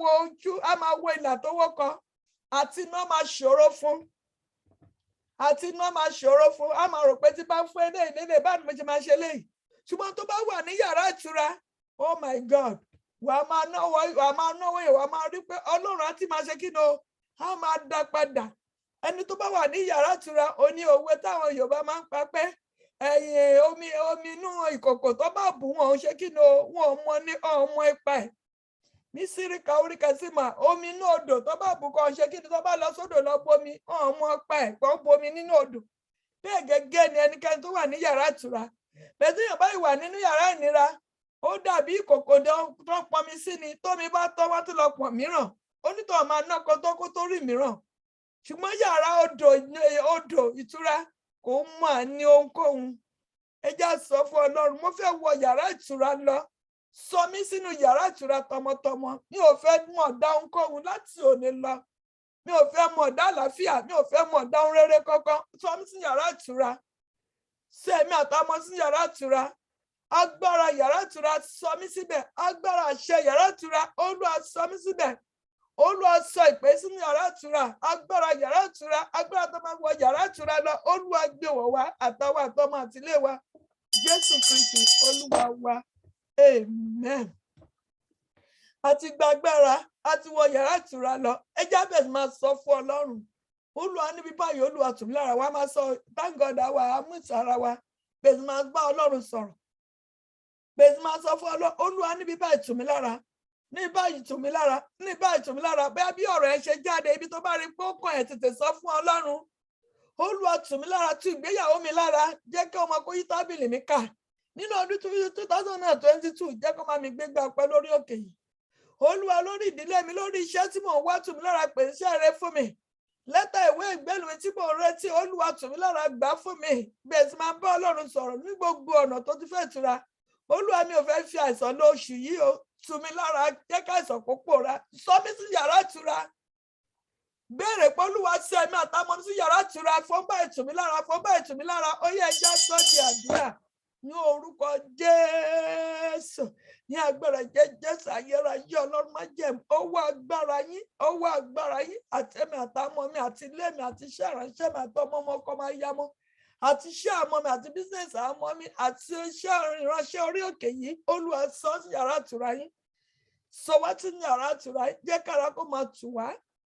wo ojú, á máa wo ìlà tó wọ́kọ. Àti iná máa ṣòro fún. Àti iná máa ṣòro fún. Á máa rò pé tí bá fún eléyìí báwo ni mo ṣe máa ṣe léyìí. Ṣùgbọ́n tó bá wà ní yàrá ìtura, oh my God, wà á máa náwó yẹn, wà á máa rí pé Ọlọ́run á ti máa ṣe kí ni o, á máa dá padà. Ẹni tó bá wà ní yàrá ìtura, ó ní òwe táwọn Yorùbá máa ń pa pé omi inú ìkòkò tó bá bù wọn ṣe kí ni o, wọn ò mọ ní ọmọ ipa ẹ̀. Ní síríkà oríkà sí mà, omi inú odò tó bá bù kan ṣe kí ni tó bá lọ sódò lọ bomi, ọmọ ipa ẹ̀ pọ̀ bomi nínú odò. Bẹ́ẹ̀ gẹ́gẹ́ ni ẹnikẹ́ni tó wà ní yàrá ìtura. Bẹ́ẹ̀ tí èèyàn bá wà nínú yàrá ìnira, ó dàbí ìkòkò tó pọnmi sí ni, tómi bá tọ́ wá tó lọ pọ̀ mìíràn, onítọ̀ máa ná kó tó rí mìíràn. Ṣùgbọ́n yàrá odò ìtura kò mọ̀ ní ohunkóhun. Ẹ jẹ́ sọ fún Ọlọ́run, mo fẹ́ wọ yàrá ìtura lọ. Sọ mí sínú yàrá ìtura tọmọtọmọ. Mi ò fẹ́ mọ̀ dá ohunkóhun láti òní lọ. Mi ò fẹ́ mọ̀ dá àlàáfíà, mi ò fẹ́ mọ̀ dá ohun rere kankan. Sọ mí sínú yàrá ìtura. Sẹ́mi àtàwọn sí yàrá ìtura. Agbára yàrá ìtura sọ mí síbẹ̀. Agbára àṣẹ yàrá ìtura, Olúwa sọ mí síbẹ̀. Olúwa sọ ìpè sínú yàrá ìtura. Agbára yàrá ìtura, agbára tó máa wọ yàrá ìtura lọ. Olúwa gbé wọ̀ wá àtàwọn àtọmọ àtìlé wa. Jésù Kristi Olúwa wa. Amen. Àti gba agbára, àti wọ yàrá ìtura lọ. Ẹ jẹ́ bẹ́ẹ̀ máa sọ fún Ọlọ́run. Olúwa níbi báyìí, Olúwa tù mí lára wa, máa sọ thank God àwa amúṣara wa. Bẹ́ẹ̀ máa bá Ọlọ́run sọ̀rọ̀. Bẹ́ẹ̀ máa sọ fún Ọlọ́run, Olúwa níbi báyìí tù mí lára. Ní báyìí tù mí lára, ní báyìí tù mí lára. Bẹ́ẹ̀ bí ọ̀rọ̀ ẹ ṣe jáde, ibi tó bá rí pé ó kàn ẹ̀ tètè sọ fún Ọlọ́run. Olúwa tù mí lára, tú ìgbéyàwó mi lára, jẹ́ kí ọmọ kó yí tábìlì mi ká. Nínú ọdún 2022, jẹ́ kó máa mi gbégbá ọpẹ́ lórí òkè yìí. Olúwa lórí ìdílé mi, lórí iṣẹ́ tí mò ń wá, tù mí lára, pè iṣẹ́ rẹ fún mi. Lẹ́tà ìwé ìgbélú mi tí mò ń retí, Olúwa tù mí lára, gbà fún mi. Bẹ́ẹ̀ sì máa bá Ọlọ́run sọ̀rọ̀ ní gbogbo ọ̀nà tó ti fẹ́ tura. Olúwa mi ò fẹ́ fi àìsàn lọ oṣù yìí o, tù mí lára, jẹ́ ká àìsàn kó pòórá. Sọ mí sí yàrá ìtura. Béèrè pé Olúwa sí ẹ̀mí àtàwọn sí yàrá ìtura, fún báyìí tù mí lára, fún báyìí tù mí lára. Ó yẹ ẹja sọ di àdúrà. Ní orúkọ Jésù, ní agbára Jésù ayérayé Ọlọ́run má jẹ́ ọwọ́ agbára yín àtẹ̀mí àtàwọn mi àti ilé mi àti iṣẹ́ ìránṣẹ́ mi àtọmọ ọmọ ọkọ máa yá mọ́ àti iṣẹ́ àmọ́ mi àti bísíǹsì àmọ́ mi àti iṣẹ́ ìránṣẹ́ orí òkè yìí. Olúwa sọ sí yàrá ìtura yín, sọ wá sí yàrá ìtura yín, jẹ́ kára kó máa tù wá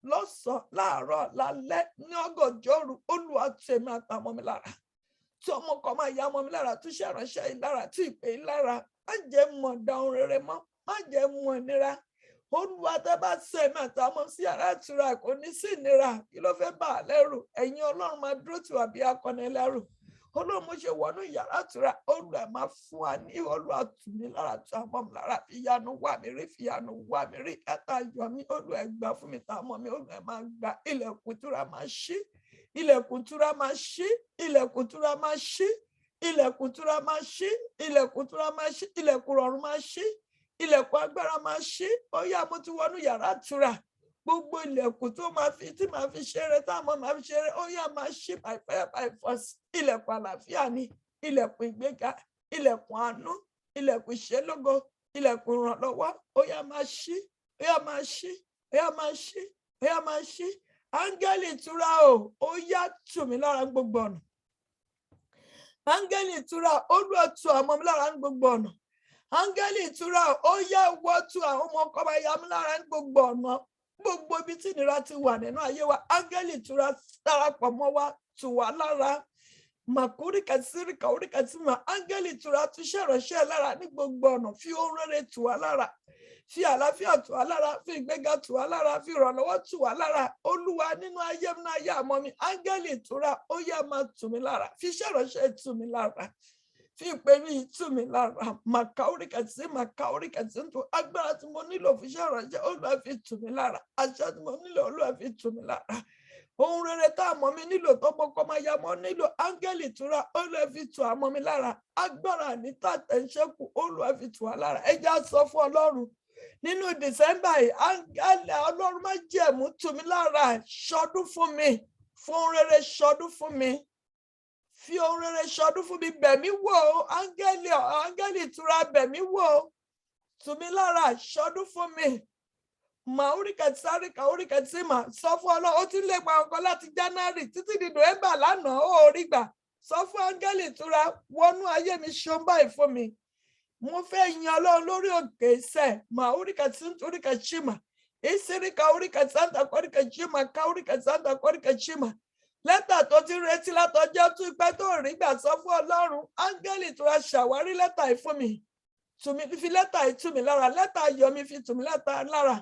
lọ́sàn-án, láàárọ̀, lálẹ́, ní ọgọ́jọ́ òru. Olúwa tẹ̀mí àtàwọn mi lára, tí ọmọ kan máa yá ọmọ mi lára, tí iṣẹ́ ìránṣẹ́ yìí lára, tí ìpè yìí lára. Má jẹ́ mọ̀ dá ohun rere mọ́, má jẹ́ mọ̀ ìnira. Olúwa tẹ́ bá sọ ẹ̀mí àtàwọn sí yàrá ìtura, kò ní sí ìnira. Kí ló fẹ́ bà á lẹ́rù? Ẹ̀yin Ọlọ́run máa dúró tì wá bí akọni ẹlẹ́rù. Olúwa mo ṣe wọnú yàrá ìtura Olúwa máa fún wa ní Olúwa tù mí lára tù àmọ́ mi lára fi ìyanu wá mi rí fi ìyanu wá mi rí ẹ̀ta yọ mí Olúwa gbà fún mi tààmọ́ mi Olúwa máa gba ilẹ̀kùn ìtura máa ṣí ilẹ̀kùn ìtura máa ṣí ilẹ̀kùn ìtura máa ṣí ilẹ̀kùn ìtura máa ṣí ilẹ̀kùn ìtura máa ṣí ilẹ̀kùn rọ̀rùn máa ṣí ilẹ̀kùn agbára máa ṣí ó yá mo ti wọnú yàrá ìtura gbogbo ilẹ̀kùn tó máa fi tí máa fi ṣeré táwọn máa fi ṣeré ó yá máa ṣí by fire by force ilẹ̀kùn àlàáfíà ni ilẹ̀kùn ìgbéga ilẹ̀kùn àánú ilẹ̀kùn ìṣelógo ilẹ̀kùn ìrànlọ́wọ́ ó yá máa ṣí ó yá máa ṣí ó yá máa ṣí ó yá máa ṣí áńgẹ́lì ìtura ó yá tù mí lára gbogbo ọ̀nà áńgẹ́lì ìtura Olúwa tù àwọn ọmọ mi lára gbogbo ọ̀nà áńgẹ́lì ìtura ó yá wọ́ tù àwọn ọmọ ọkọ bá yá mi lára gbogbo ọ̀nà gbogbo ibi tí ìnira ti wà nínú ayé wa áńgẹ́lì ìtura darapọ̀ mọ́ wa tù wá lára màkúrì kàtìrì kàwúrì kàtìmọ̀ áńgẹ́lì ìtura tún ṣèrànṣẹ́ lára ní gbogbo ọ̀nà fi ohun rere tù wá lára fi àlàáfíà tù wá lára fi ìgbéga tù wá lára fi ìrànlọ́wọ́ tù wá lára Olúwa nínú ayé mi náà yá àmọ́ mi áńgẹ́lì ìtura ó yá máa tù mí lára fi ṣèrànṣẹ́ tù mí lára fi ìpè mi tù mí lára màkàórí kàtí tó agbára tí mo nílò fi ṣèrànṣẹ́ Olúwa fi tù mí lára àṣẹ tí mo nílò Olúwa fi tù mí lára ohun rere tá àmọ́ mi nílò tó gbọ́kọ́ máa yá mọ́ nílò áńgẹ́lì ìtura Olúwa fi tù àmọ́ mi lára agbára ní tàtẹ̀ṣẹ́kù Olúwa fi tù wá lára ẹ jẹ́ á sọ fún Ọlọ́run nínú December yìí áńgẹ́lì Ọlọ́run má jẹ̀mú tù mí lára ṣọdún fún mi fún ohun rere ṣọdún fún mi fi ohun rere ṣọdún fún mi bẹ̀mí wò áńgẹ́lì ìtura bẹ̀mí wò tù mí lára ṣọdún fún mi màúríkàtìmà sọ fún Ọlọ́run ó ti lè pa ọkọ láti January títí di November lánàá ó rí gbà sọ fún áńgẹ́lì ìtura wọnú ayé mi ṣeun báyìí fún mi mo fẹ́ yan Ọlọ́run lórí òkè iṣẹ́ màúríkàtìmà ìsíríkàúríkàtìmà lẹ́tà tó ti retí látọjọ́ tó pẹ́ tó rí gbà sọ fún Ọlọ́run áńgẹ́lì ìtura ṣàwárí lẹ́tà yìí fún mi fi lẹ́tà yìí tù mí lára lẹ́tà ayọ̀ mi fi tù mí lára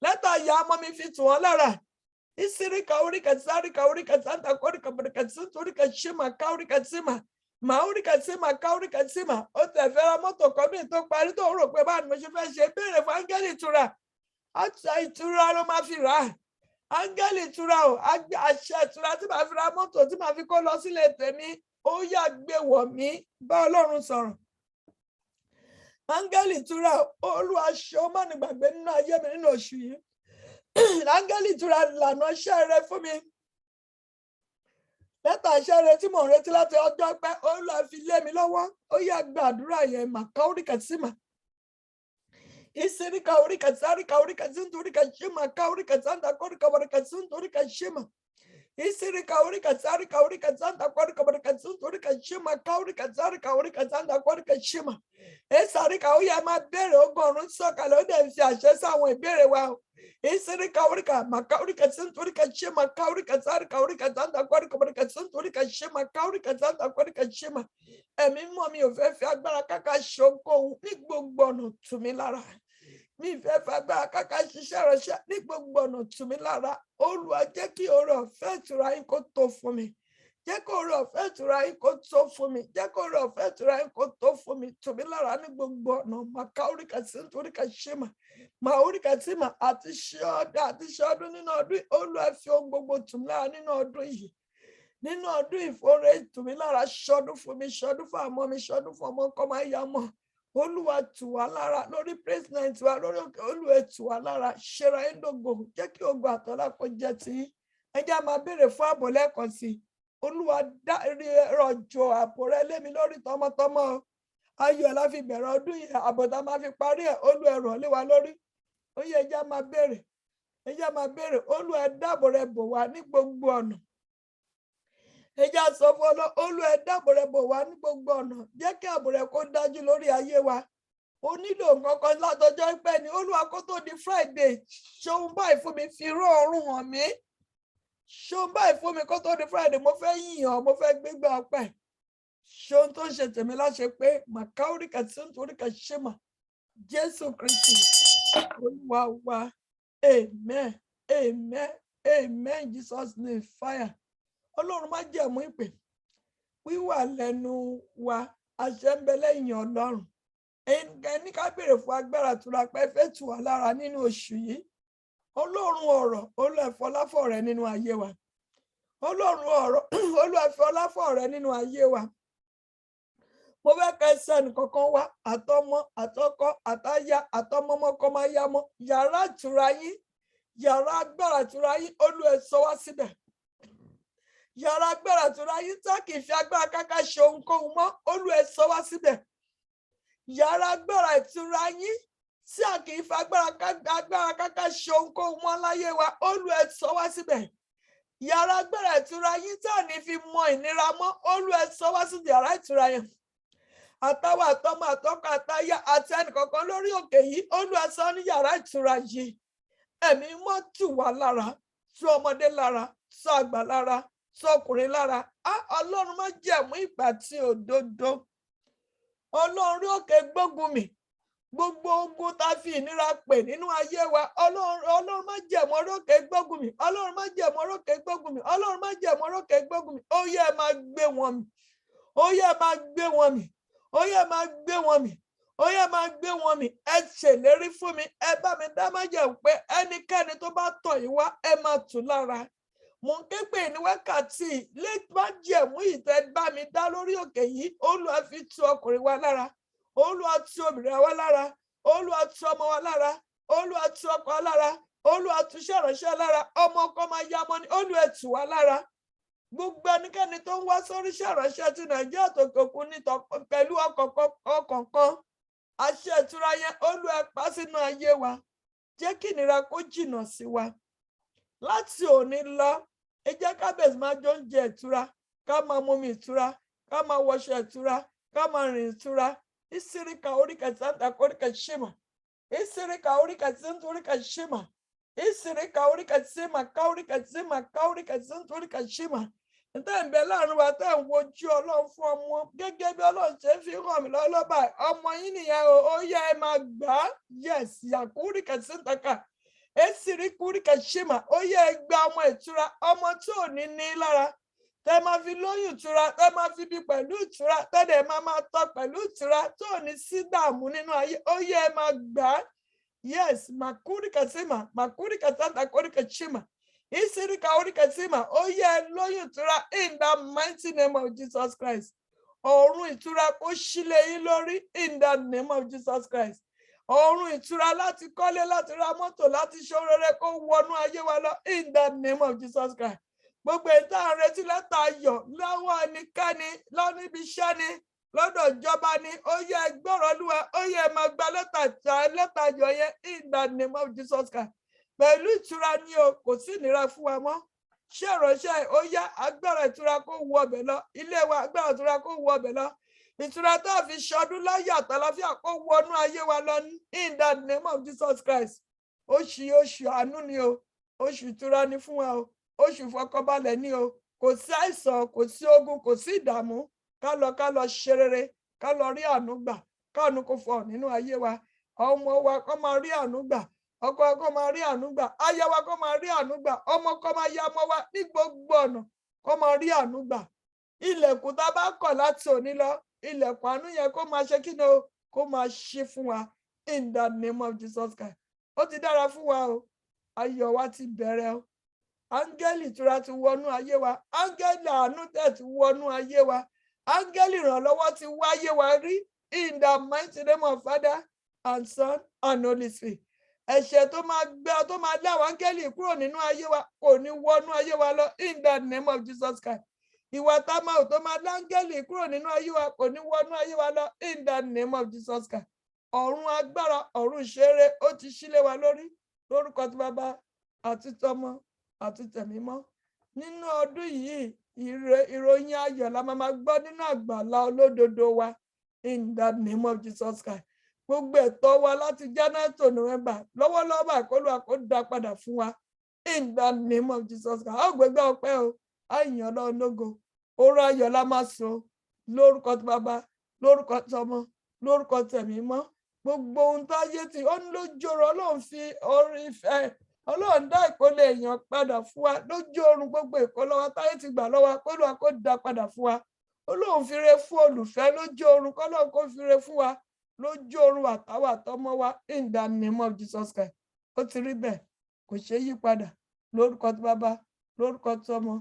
lẹ́tà ayọ̀ ọmọ mi fi tù wọ́n lára ìsíríkàúríkàtìmà ó tẹ̀ fẹ́ ra mọ́tò kan ní tó parí tó rò pé báwo ni mo ṣe fẹ́ ṣe béèrè fún áńgẹ́lì ìtura àṣà ìtura ló máa fi rà á áńgẹ́lì ìtura àṣẹ ìtura tí màá fi ra mọ́tò tí màá fi kó lọ sílé tèmi ó yá gbé wọ̀ mí bá Ọlọ́run sọ̀rọ̀ áńgẹ́lì ìtura Olúwa ṣe ó má ní gbàgbé nínú ayé mi nínú oṣù yìí áńgẹ́lì ìtura lànà iṣẹ́ rẹ fún mi lẹ́tà iṣẹ́ rẹ tí mò ń retí láti ọjọ́ pẹ́ Olúwa fi lé mi lọ́wọ́ ó yá gbàdúrà yẹn màkàúríkàtìmà ìsíríkàúríkàtìmà káúríkàtìmà ó yá máa béèrè ọgọ́rùn-ún sọ̀kalẹ̀ ó dẹ̀ fi àṣẹ sáwọn ìbéèrè wa ẹ̀mí mọ́ mi ò fẹ́ fi agbára káká ṣohunkóhun ní gbogbo ọ̀nà tù mí lára mi fẹ́ fi agbára káká ṣiṣẹ́ ránṣẹ́ ní gbogbo ọ̀nà tù mí lára Olúwa jẹ́ kí oore ọ̀fẹ́ ìtura yín kó tó fún mi jẹ́ kí oore ọ̀fẹ́ ìtura yín kó tó fún mi jẹ́ kí oore ọ̀fẹ́ ìtura yín kó tó fún mi tù mí lára ní gbogbo ọ̀nà màúríkàtìmà àti ṣe ọdún nínú ọdún Olúwa fi ohun gbogbo tù mí lára nínú ọdún yìí nínú ọdún ìfòrè tù mí lára ṣọdún fún mi ṣọdún fún àmọ́ mi ṣọdún fún ọmọ kọ́ máa yá mọ́ Olúwa tù wá lára lórí president wa lórí òkè Olúwa tù wá lára ṣera ẹ̀ńdógò jẹ́ kí ogun àtọ́lá kó jẹ́ ti ẹ jẹ́ máa béèrè fún ààbò lẹ́ẹ̀kan sí Olúwa rọ̀jò ààbò rẹ lé mi lórí tọmọtọmọ ayọ̀ la fi bẹ̀rẹ̀ ọdún yìí ààbò tá máa fi parí ẹ̀ Olúwa ẹ rọ̀ lé wa lórí ó yẹ ẹ jẹ́ máa béèrè Olúwa ẹ dáàbò rẹ bò wá ní gbogbo ọ̀nà ẹ jẹ́ sọ fún Ọlọ́run Olúwa ẹ dáàbò rẹ bò wá ní gbogbo ọ̀nà jẹ́ kí ààbò rẹ kó dájú lórí ayé wa ó nílò nǹkan kan látọjọ́ pẹ́ ni Olúwa kó tó di Friday ṣohun báyìí fún mi fi rán ọ̀run hàn mí ṣohun báyìí fún mi kó tó di Friday mo fẹ́ yìn ọ́ mo fẹ́ gbégbá ọpẹ́ ṣohun tó ń ṣe tèmi láṣẹ pé màkàúríkàtìmà Jésù Kristi Olúwa wa amen amen amen Jesus name fire Ọlọ́run má jẹ̀mú ìpè wíwà lẹ́nu wa àṣẹ ń bẹ lẹ́yìn Ọlọ́run. Ẹni ká béèrè fún agbára ìtura pé fẹ́ tù wá lára nínú oṣù yìí. Ọlọ́run ọ̀rọ̀ olùẹ̀fọ́láfọ̀ rẹ nínú ayé wa. Ọlọ́run ọ̀rọ̀ olùẹ̀fọ́láfọ̀ rẹ nínú ayé wa. Mo fẹ́ kẹ́ sẹ́ni kankan wá àtọmọ àtọkọ àtaya àtọmọmọkọmayamọ yàrá ìtura yín yàrá agbára ìtura yín Olúwa sọ wá síbẹ̀. Yàrá agbára ìtura yín tá kì í fi agbára káká ṣe ohunkóhun mọ́ Olúwa sọ wá síbẹ̀. Yàrá agbára ìtura yín tí a kì í fi agbára káká ṣe ohunkóhun mọ́ láyé wa Olúwa sọ wá síbẹ̀. Yàrá agbára ìtura yín tá ní fi mọ ìnira mọ́ Olúwa sọ wá sí yàrá ìtura yẹn. Àtàwọn àtọmọ àtọkọ àtaya àti ẹnìkọ̀ọ̀kan lórí òkè yìí Olúwa sọ ní yàrá ìtura yìí. Ẹ̀mí mọ́ tù wá lára, tú ọmọdé lára, tú àgbà lára, tú ọkùnrin lára. Ọlọ́run má jẹ̀mú ìgbà tí òdodo. Ọlọ́run òkè gbógun mi. Gbogbo ogun tá fi ìnira pè nínú ayé wa. Ọlọ́run má jẹ̀mú orókè gbógun mi. Ọlọ́run má jẹ̀mú orókè gbógun mi. Ọlọ́run má jẹ̀mú orókè gbógun mi. Ó yẹ máa gbé wọn mì. Ó yẹ máa gbé wọn mì. Ó yẹ máa gbé wọn mì. Ó yẹ máa gbé wọn mì. Ẹ ṣèlérí fún mi. Ẹ bá mi dá májẹ̀mú pé ẹnikẹ́ni tó bá tọ̀ yín wá ẹ máa tù lára. Mo ń ké pè ní wákàtí lè májẹ̀mú ìtẹ́ bá mi dá lórí òkè yìí. Olúwa fi tu ọkùnrin wa lára. Olúwa tu obìnrin wa lára. Olúwa tu ọmọ wa lára. Olúwa tu ọkọ wa lára. Olúwa tu ṣẹ̀ránṣẹ́ lára. Ọmọ ọkọ máa yá mọ́ ni Olúwa tù wá lára. Gbogbo ẹnikẹ́ni tó ń wá sórí ṣẹ̀ránṣẹ́ ti Nàìjíríà tó kókun ní pẹ̀lú ọkọ̀ọ̀kan àṣẹ ìtura yẹn Olúwa pa sínú ayé wa. Jẹ́ kí ìnira kó jìnnà sí wa. Láti òní lọ ẹ jẹ́ ká bẹ̀rẹ̀ máa jẹ oúnjẹ ìtura, ká máa mumi ìtura, ká máa wọṣọ ìtura, ká máa rìn ìtura. Isirika orika santa korika shima. Isirika orika santa orika shima. Isirika orika sima kaurika sima kaurika santa orika shima. Ǹtẹ́ ń bẹ láàrin wa tẹ́ ń wojú Ọlọ́run fún ọmọ gẹ́gẹ́ bí Ọlọ́run ṣe fi hàn mí lọ́lọ́bà ọmọ yín nìyẹn ó yẹ ẹ máa gbà á. Yes, yakurika santa ka. Esirikurika shima. Ó yẹ ẹ gba ọmọ ìtura, ọmọ tí ò ní ní lára. Tẹ́ máa fi lóyún ìtura, tẹ́ máa fi bí pẹ̀lú ìtura, tẹ́lẹ̀ máa tọ́ pẹ̀lú ìtura tó ní sí dààmú nínú ayé. Ó yẹ ẹ máa gbà á. Yes, makurika sima, makurika santa korika shima. Isirika orika sima. Ó yẹ ẹ lóyún ìtura in the mighty name of Jesus Christ. Ọ̀run ìtura kó ṣílẹ̀ yín lórí in the name of Jesus Christ. Ọ̀run ìtura láti kọ́lé, láti ra mọ́tò, láti ṣe rere kó wọnú ayé wa lọ in the name of Jesus Christ. Gbogbo ìta àrètí lẹ́tà ayọ̀ lọ́wọ́ ẹnikẹ́ni lọ́níbi iṣẹ́ ni lọ́dọ̀ ìjọba ni ó yẹ gbọ́rọ̀ Olúwa ó yẹ máa gba lẹ́tà ayọ̀ yẹn in the name of Jesus Christ. Pẹ̀lú ìtura ni o kò sí ìnira fún wa mọ́. Ṣé ìránṣẹ́ ó yá agbára ìtura kó wọ ọbẹ̀ lọ. Ilé wa agbára ìtura kó wọ ọbẹ̀ lọ. Ìtura tó fi ṣọdún láyé àtàlàfíà kó wọnú ayé wa lọ in the name of Jesus Christ. Oṣù àánú ni o. Oṣù ìtura ni fún wa o. Oṣù ìfọkànbalẹ̀ ni o. Kò sí àìsàn, kò sí ogun, kò sí ìdààmú. Ká lọ ṣe rere, ká lọ rí àánú gbà. Káànú kó fọ nínú ayé wa. Ọmọ wa kó máa rí àánú gbà. Ọkọ kó máa rí àánú gbà. Aya wa kó máa rí àánú gbà. Ọmọ kó máa yá ọmọ wa ní gbogbo ọ̀nà kó máa rí àánú gbà. Ilẹ̀kùn tá a bá kọ̀ láti òní lọ, ilẹ̀kùn àánú yẹn kó máa ṣe kí ni o, kó máa ṣí fún wa in the name of Jesus Christ. Ó ti dára fún wa o. Ayọ̀ wa ti bẹ̀rẹ̀ o. Áńgẹ́lì ìtura ti wọnú ayé wa. Áńgẹ́lì àánú tẹ̀ ti wọnú ayé wa. Áńgẹ́lì ìrànlọ́wọ́ ti wáyé wa rí in the mighty name of Father and Son and Holy Spirit. Ẹ̀ṣẹ̀ tó máa lé àwọn áńgẹ́lì kúrò nínú ayé wa kò ní wọnú ayé wa lọ in the name of Jesus Christ. Ìwà támáò tó máa lé áńgẹ́lì kúrò nínú ayé wa kò ní wọnú ayé wa lọ in the name of Jesus Christ. Ọ̀run agbára, ọ̀run ìṣeré ó ti ṣílé wa lórí lórúkọ tí Bàbá àti tọmọ àti tẹ̀mí mọ́. Nínú ọdún yìí ìròyìn ayọ̀ la máa gbọ́ nínú àgbàlá olódodo wa in the name of Jesus Christ. Gbogbo ẹ̀tọ́ wa láti January to November lọ́wọ́lọ́wọ́ àkólú àkódà padà fún wa in the name of Jesus Christ. Ó gbégbá ọpẹ́ o, àyàn Ọlọ́run lógo. Oró ayọ̀ la máa sọ lórúkọ tí Bàbá, lórúkọ tọmọ, lórúkọ tẹ̀mí mọ́. Gbogbo ohun tó ayé tí ó ń lójóró Ọlọ́run fi orí ìfẹ́ Ọlọ́run dá ìkólé èèyàn padà fún wa lójú oorun gbogbo ìkólọ́wọ́ táyé ti gbà lọ́wọ́ àkólú àkódà padà fún wa. Ọlọ́run fi ire fún olùfẹ́ lójú oorun, kọ́lọ́run kó fi ire fún wa lójú oorun àtàwọn àtọmọ wa in the name of Jesus Christ. Ó ti rí bẹ́ẹ̀, kò ṣeé yí padà. Lórúkọ ti Bàbá, lórúkọ ti Ọmọ,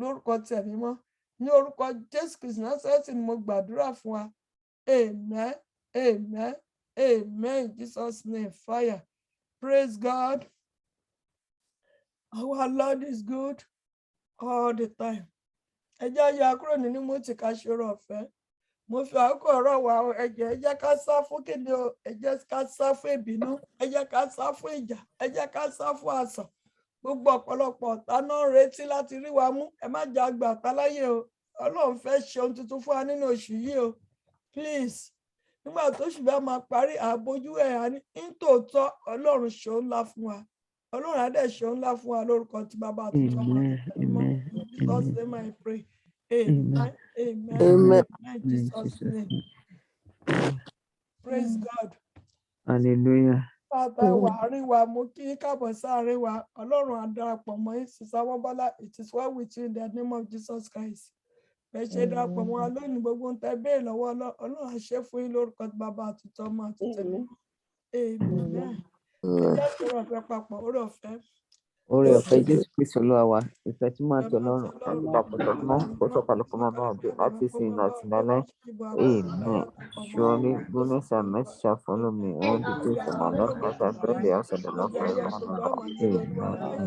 lórúkọ ti Ẹ̀mí Mímọ́, ní orúkọ Jésù Kristi Násárẹ́tì ni mo gbàdúrà fún wa. Amen, amen, amen. In Jesus' name, fire. Praise God. Our Lord is good all the time. Ẹ jẹ́ ya kúrò nínú mọ́tì ká ṣòro ọ̀fẹ́. Mo fi àkókò ọ̀rọ̀ wa ẹ jẹ́ ká sá fún kíni o, ẹ jẹ́ ká sá fún ìbínú, ẹ jẹ́ ká sá fún ìjà, ẹ jẹ́ ká sá fún àsàn. Gbogbo ọ̀pọ̀lọpọ̀ ọ̀tá náà ń retí láti rí wa mú. Ẹ má jà gbà ọ̀tá láyè o. Ọlọ́run fẹ́ ṣe ohun tuntun fún wa nínú oṣù yìí o. Please. Nígbà tó ṣùgbọ́n máa parí àbójú ẹ̀ àní nítòótọ́ Ọlọ́run ṣe ohun ńlá fún wa. Ọlọ́run á dẹ̀ ṣe ohun ńlá fún wa lórúkọ ti Bàbá àti ti Ọmọ àti ti Ẹ̀mí Mímọ́. In Jesus' name I pray. Amen. Amen. Amen. In Jesus' name. Praise God. Hallelujah. Bàbá wa àárín wa mú kí káàbọ̀ sáàárín wa. Ọlọ́run á darapọ̀ mọ́ yín. Sísá Wọ́bọ́lá, it is well with you in the name of Jesus Christ. Bẹ́ẹ̀ ṣe darapọ̀ mọ́ wa lónìí, gbogbo ń tẹ́ béèrè lọ́wọ́ Ọlọ́run á ṣe fún yín lórúkọ ti Bàbá àti ti Ọmọ àti ti Ẹ̀mí Mímọ́. Amen. Ẹ jẹ́ sọ̀rọ̀ ọ̀fẹ́ papọ̀, oore ọ̀fẹ́. Oore ọ̀fẹ́ Jésù Kristi Olúwa wa, ìfẹ́ tí máa tọ̀ lọ́rùn, láti papọ̀ tọ̀ mọ́, kó sọ̀kalẹ̀ fún ọmọ náà bí láti sin ìlú àti lálẹ́. Amen. Surely goodness and mercy shall follow me all the days of my life, as I dwell in the house of the Lord forever and ever.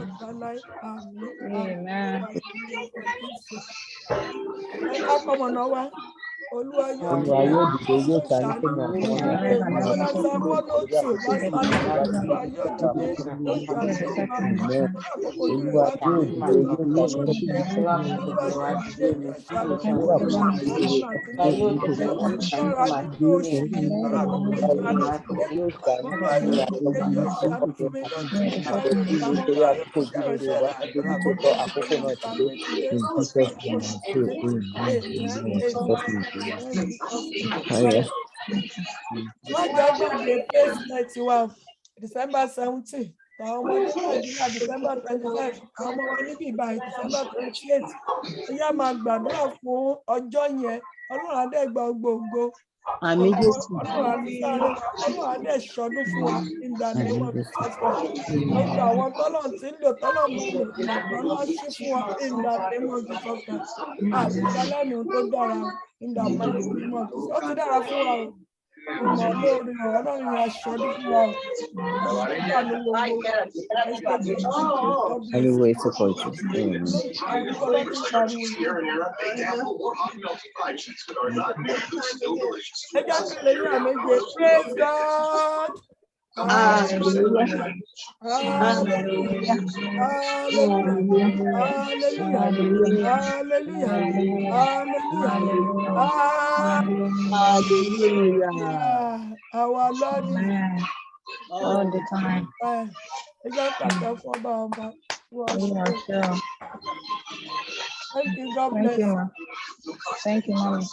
Amen. Ẹ ká kọ́mọ náà wá. Olúwa yóò Olúwa yóò dìde, yóò ta ní kí ni ọ̀pọ̀ Olúwa yóò dìde, yóò ṣàánú fún wa. Olúwa yóò dìde, yóò ta ní kí ni Wọ́n jẹ́ gbàgbé placement wa December 17, àwọn ọmọdé Nàìjíríà December 25, àwọn ọmọ wa níbí ìbáyìí December 28. Ẹ̀yà máa gbàdúrà fún ọjọ́ yẹn, Ọlọ́run á dẹ̀ gba gbogbo. Àmín Jésù. Ọlọ́run á dẹ̀ ṣọdún fún wa in the name of Jesus Christ. Gbogbo àwọn tọ́lọ̀ tí ń lò tọ́lọ̀ mú lò lọ́lọ́ ṣí fún wa in the name of Jesus Christ. Àtìgbálẹ́nu tó dára in the mighty name of Jesus. Ó ti dára fún wa o. Ọmọ olóore Ọlọ́run ni aṣọdún fún wa o. Anyway, it's a culture. Praise God. Hallelujah. Hallelujah. Hallelujah. Hallelujah. Hallelujah. Our Lord is all the time. Thank you. God bless. Thank you, Mommy.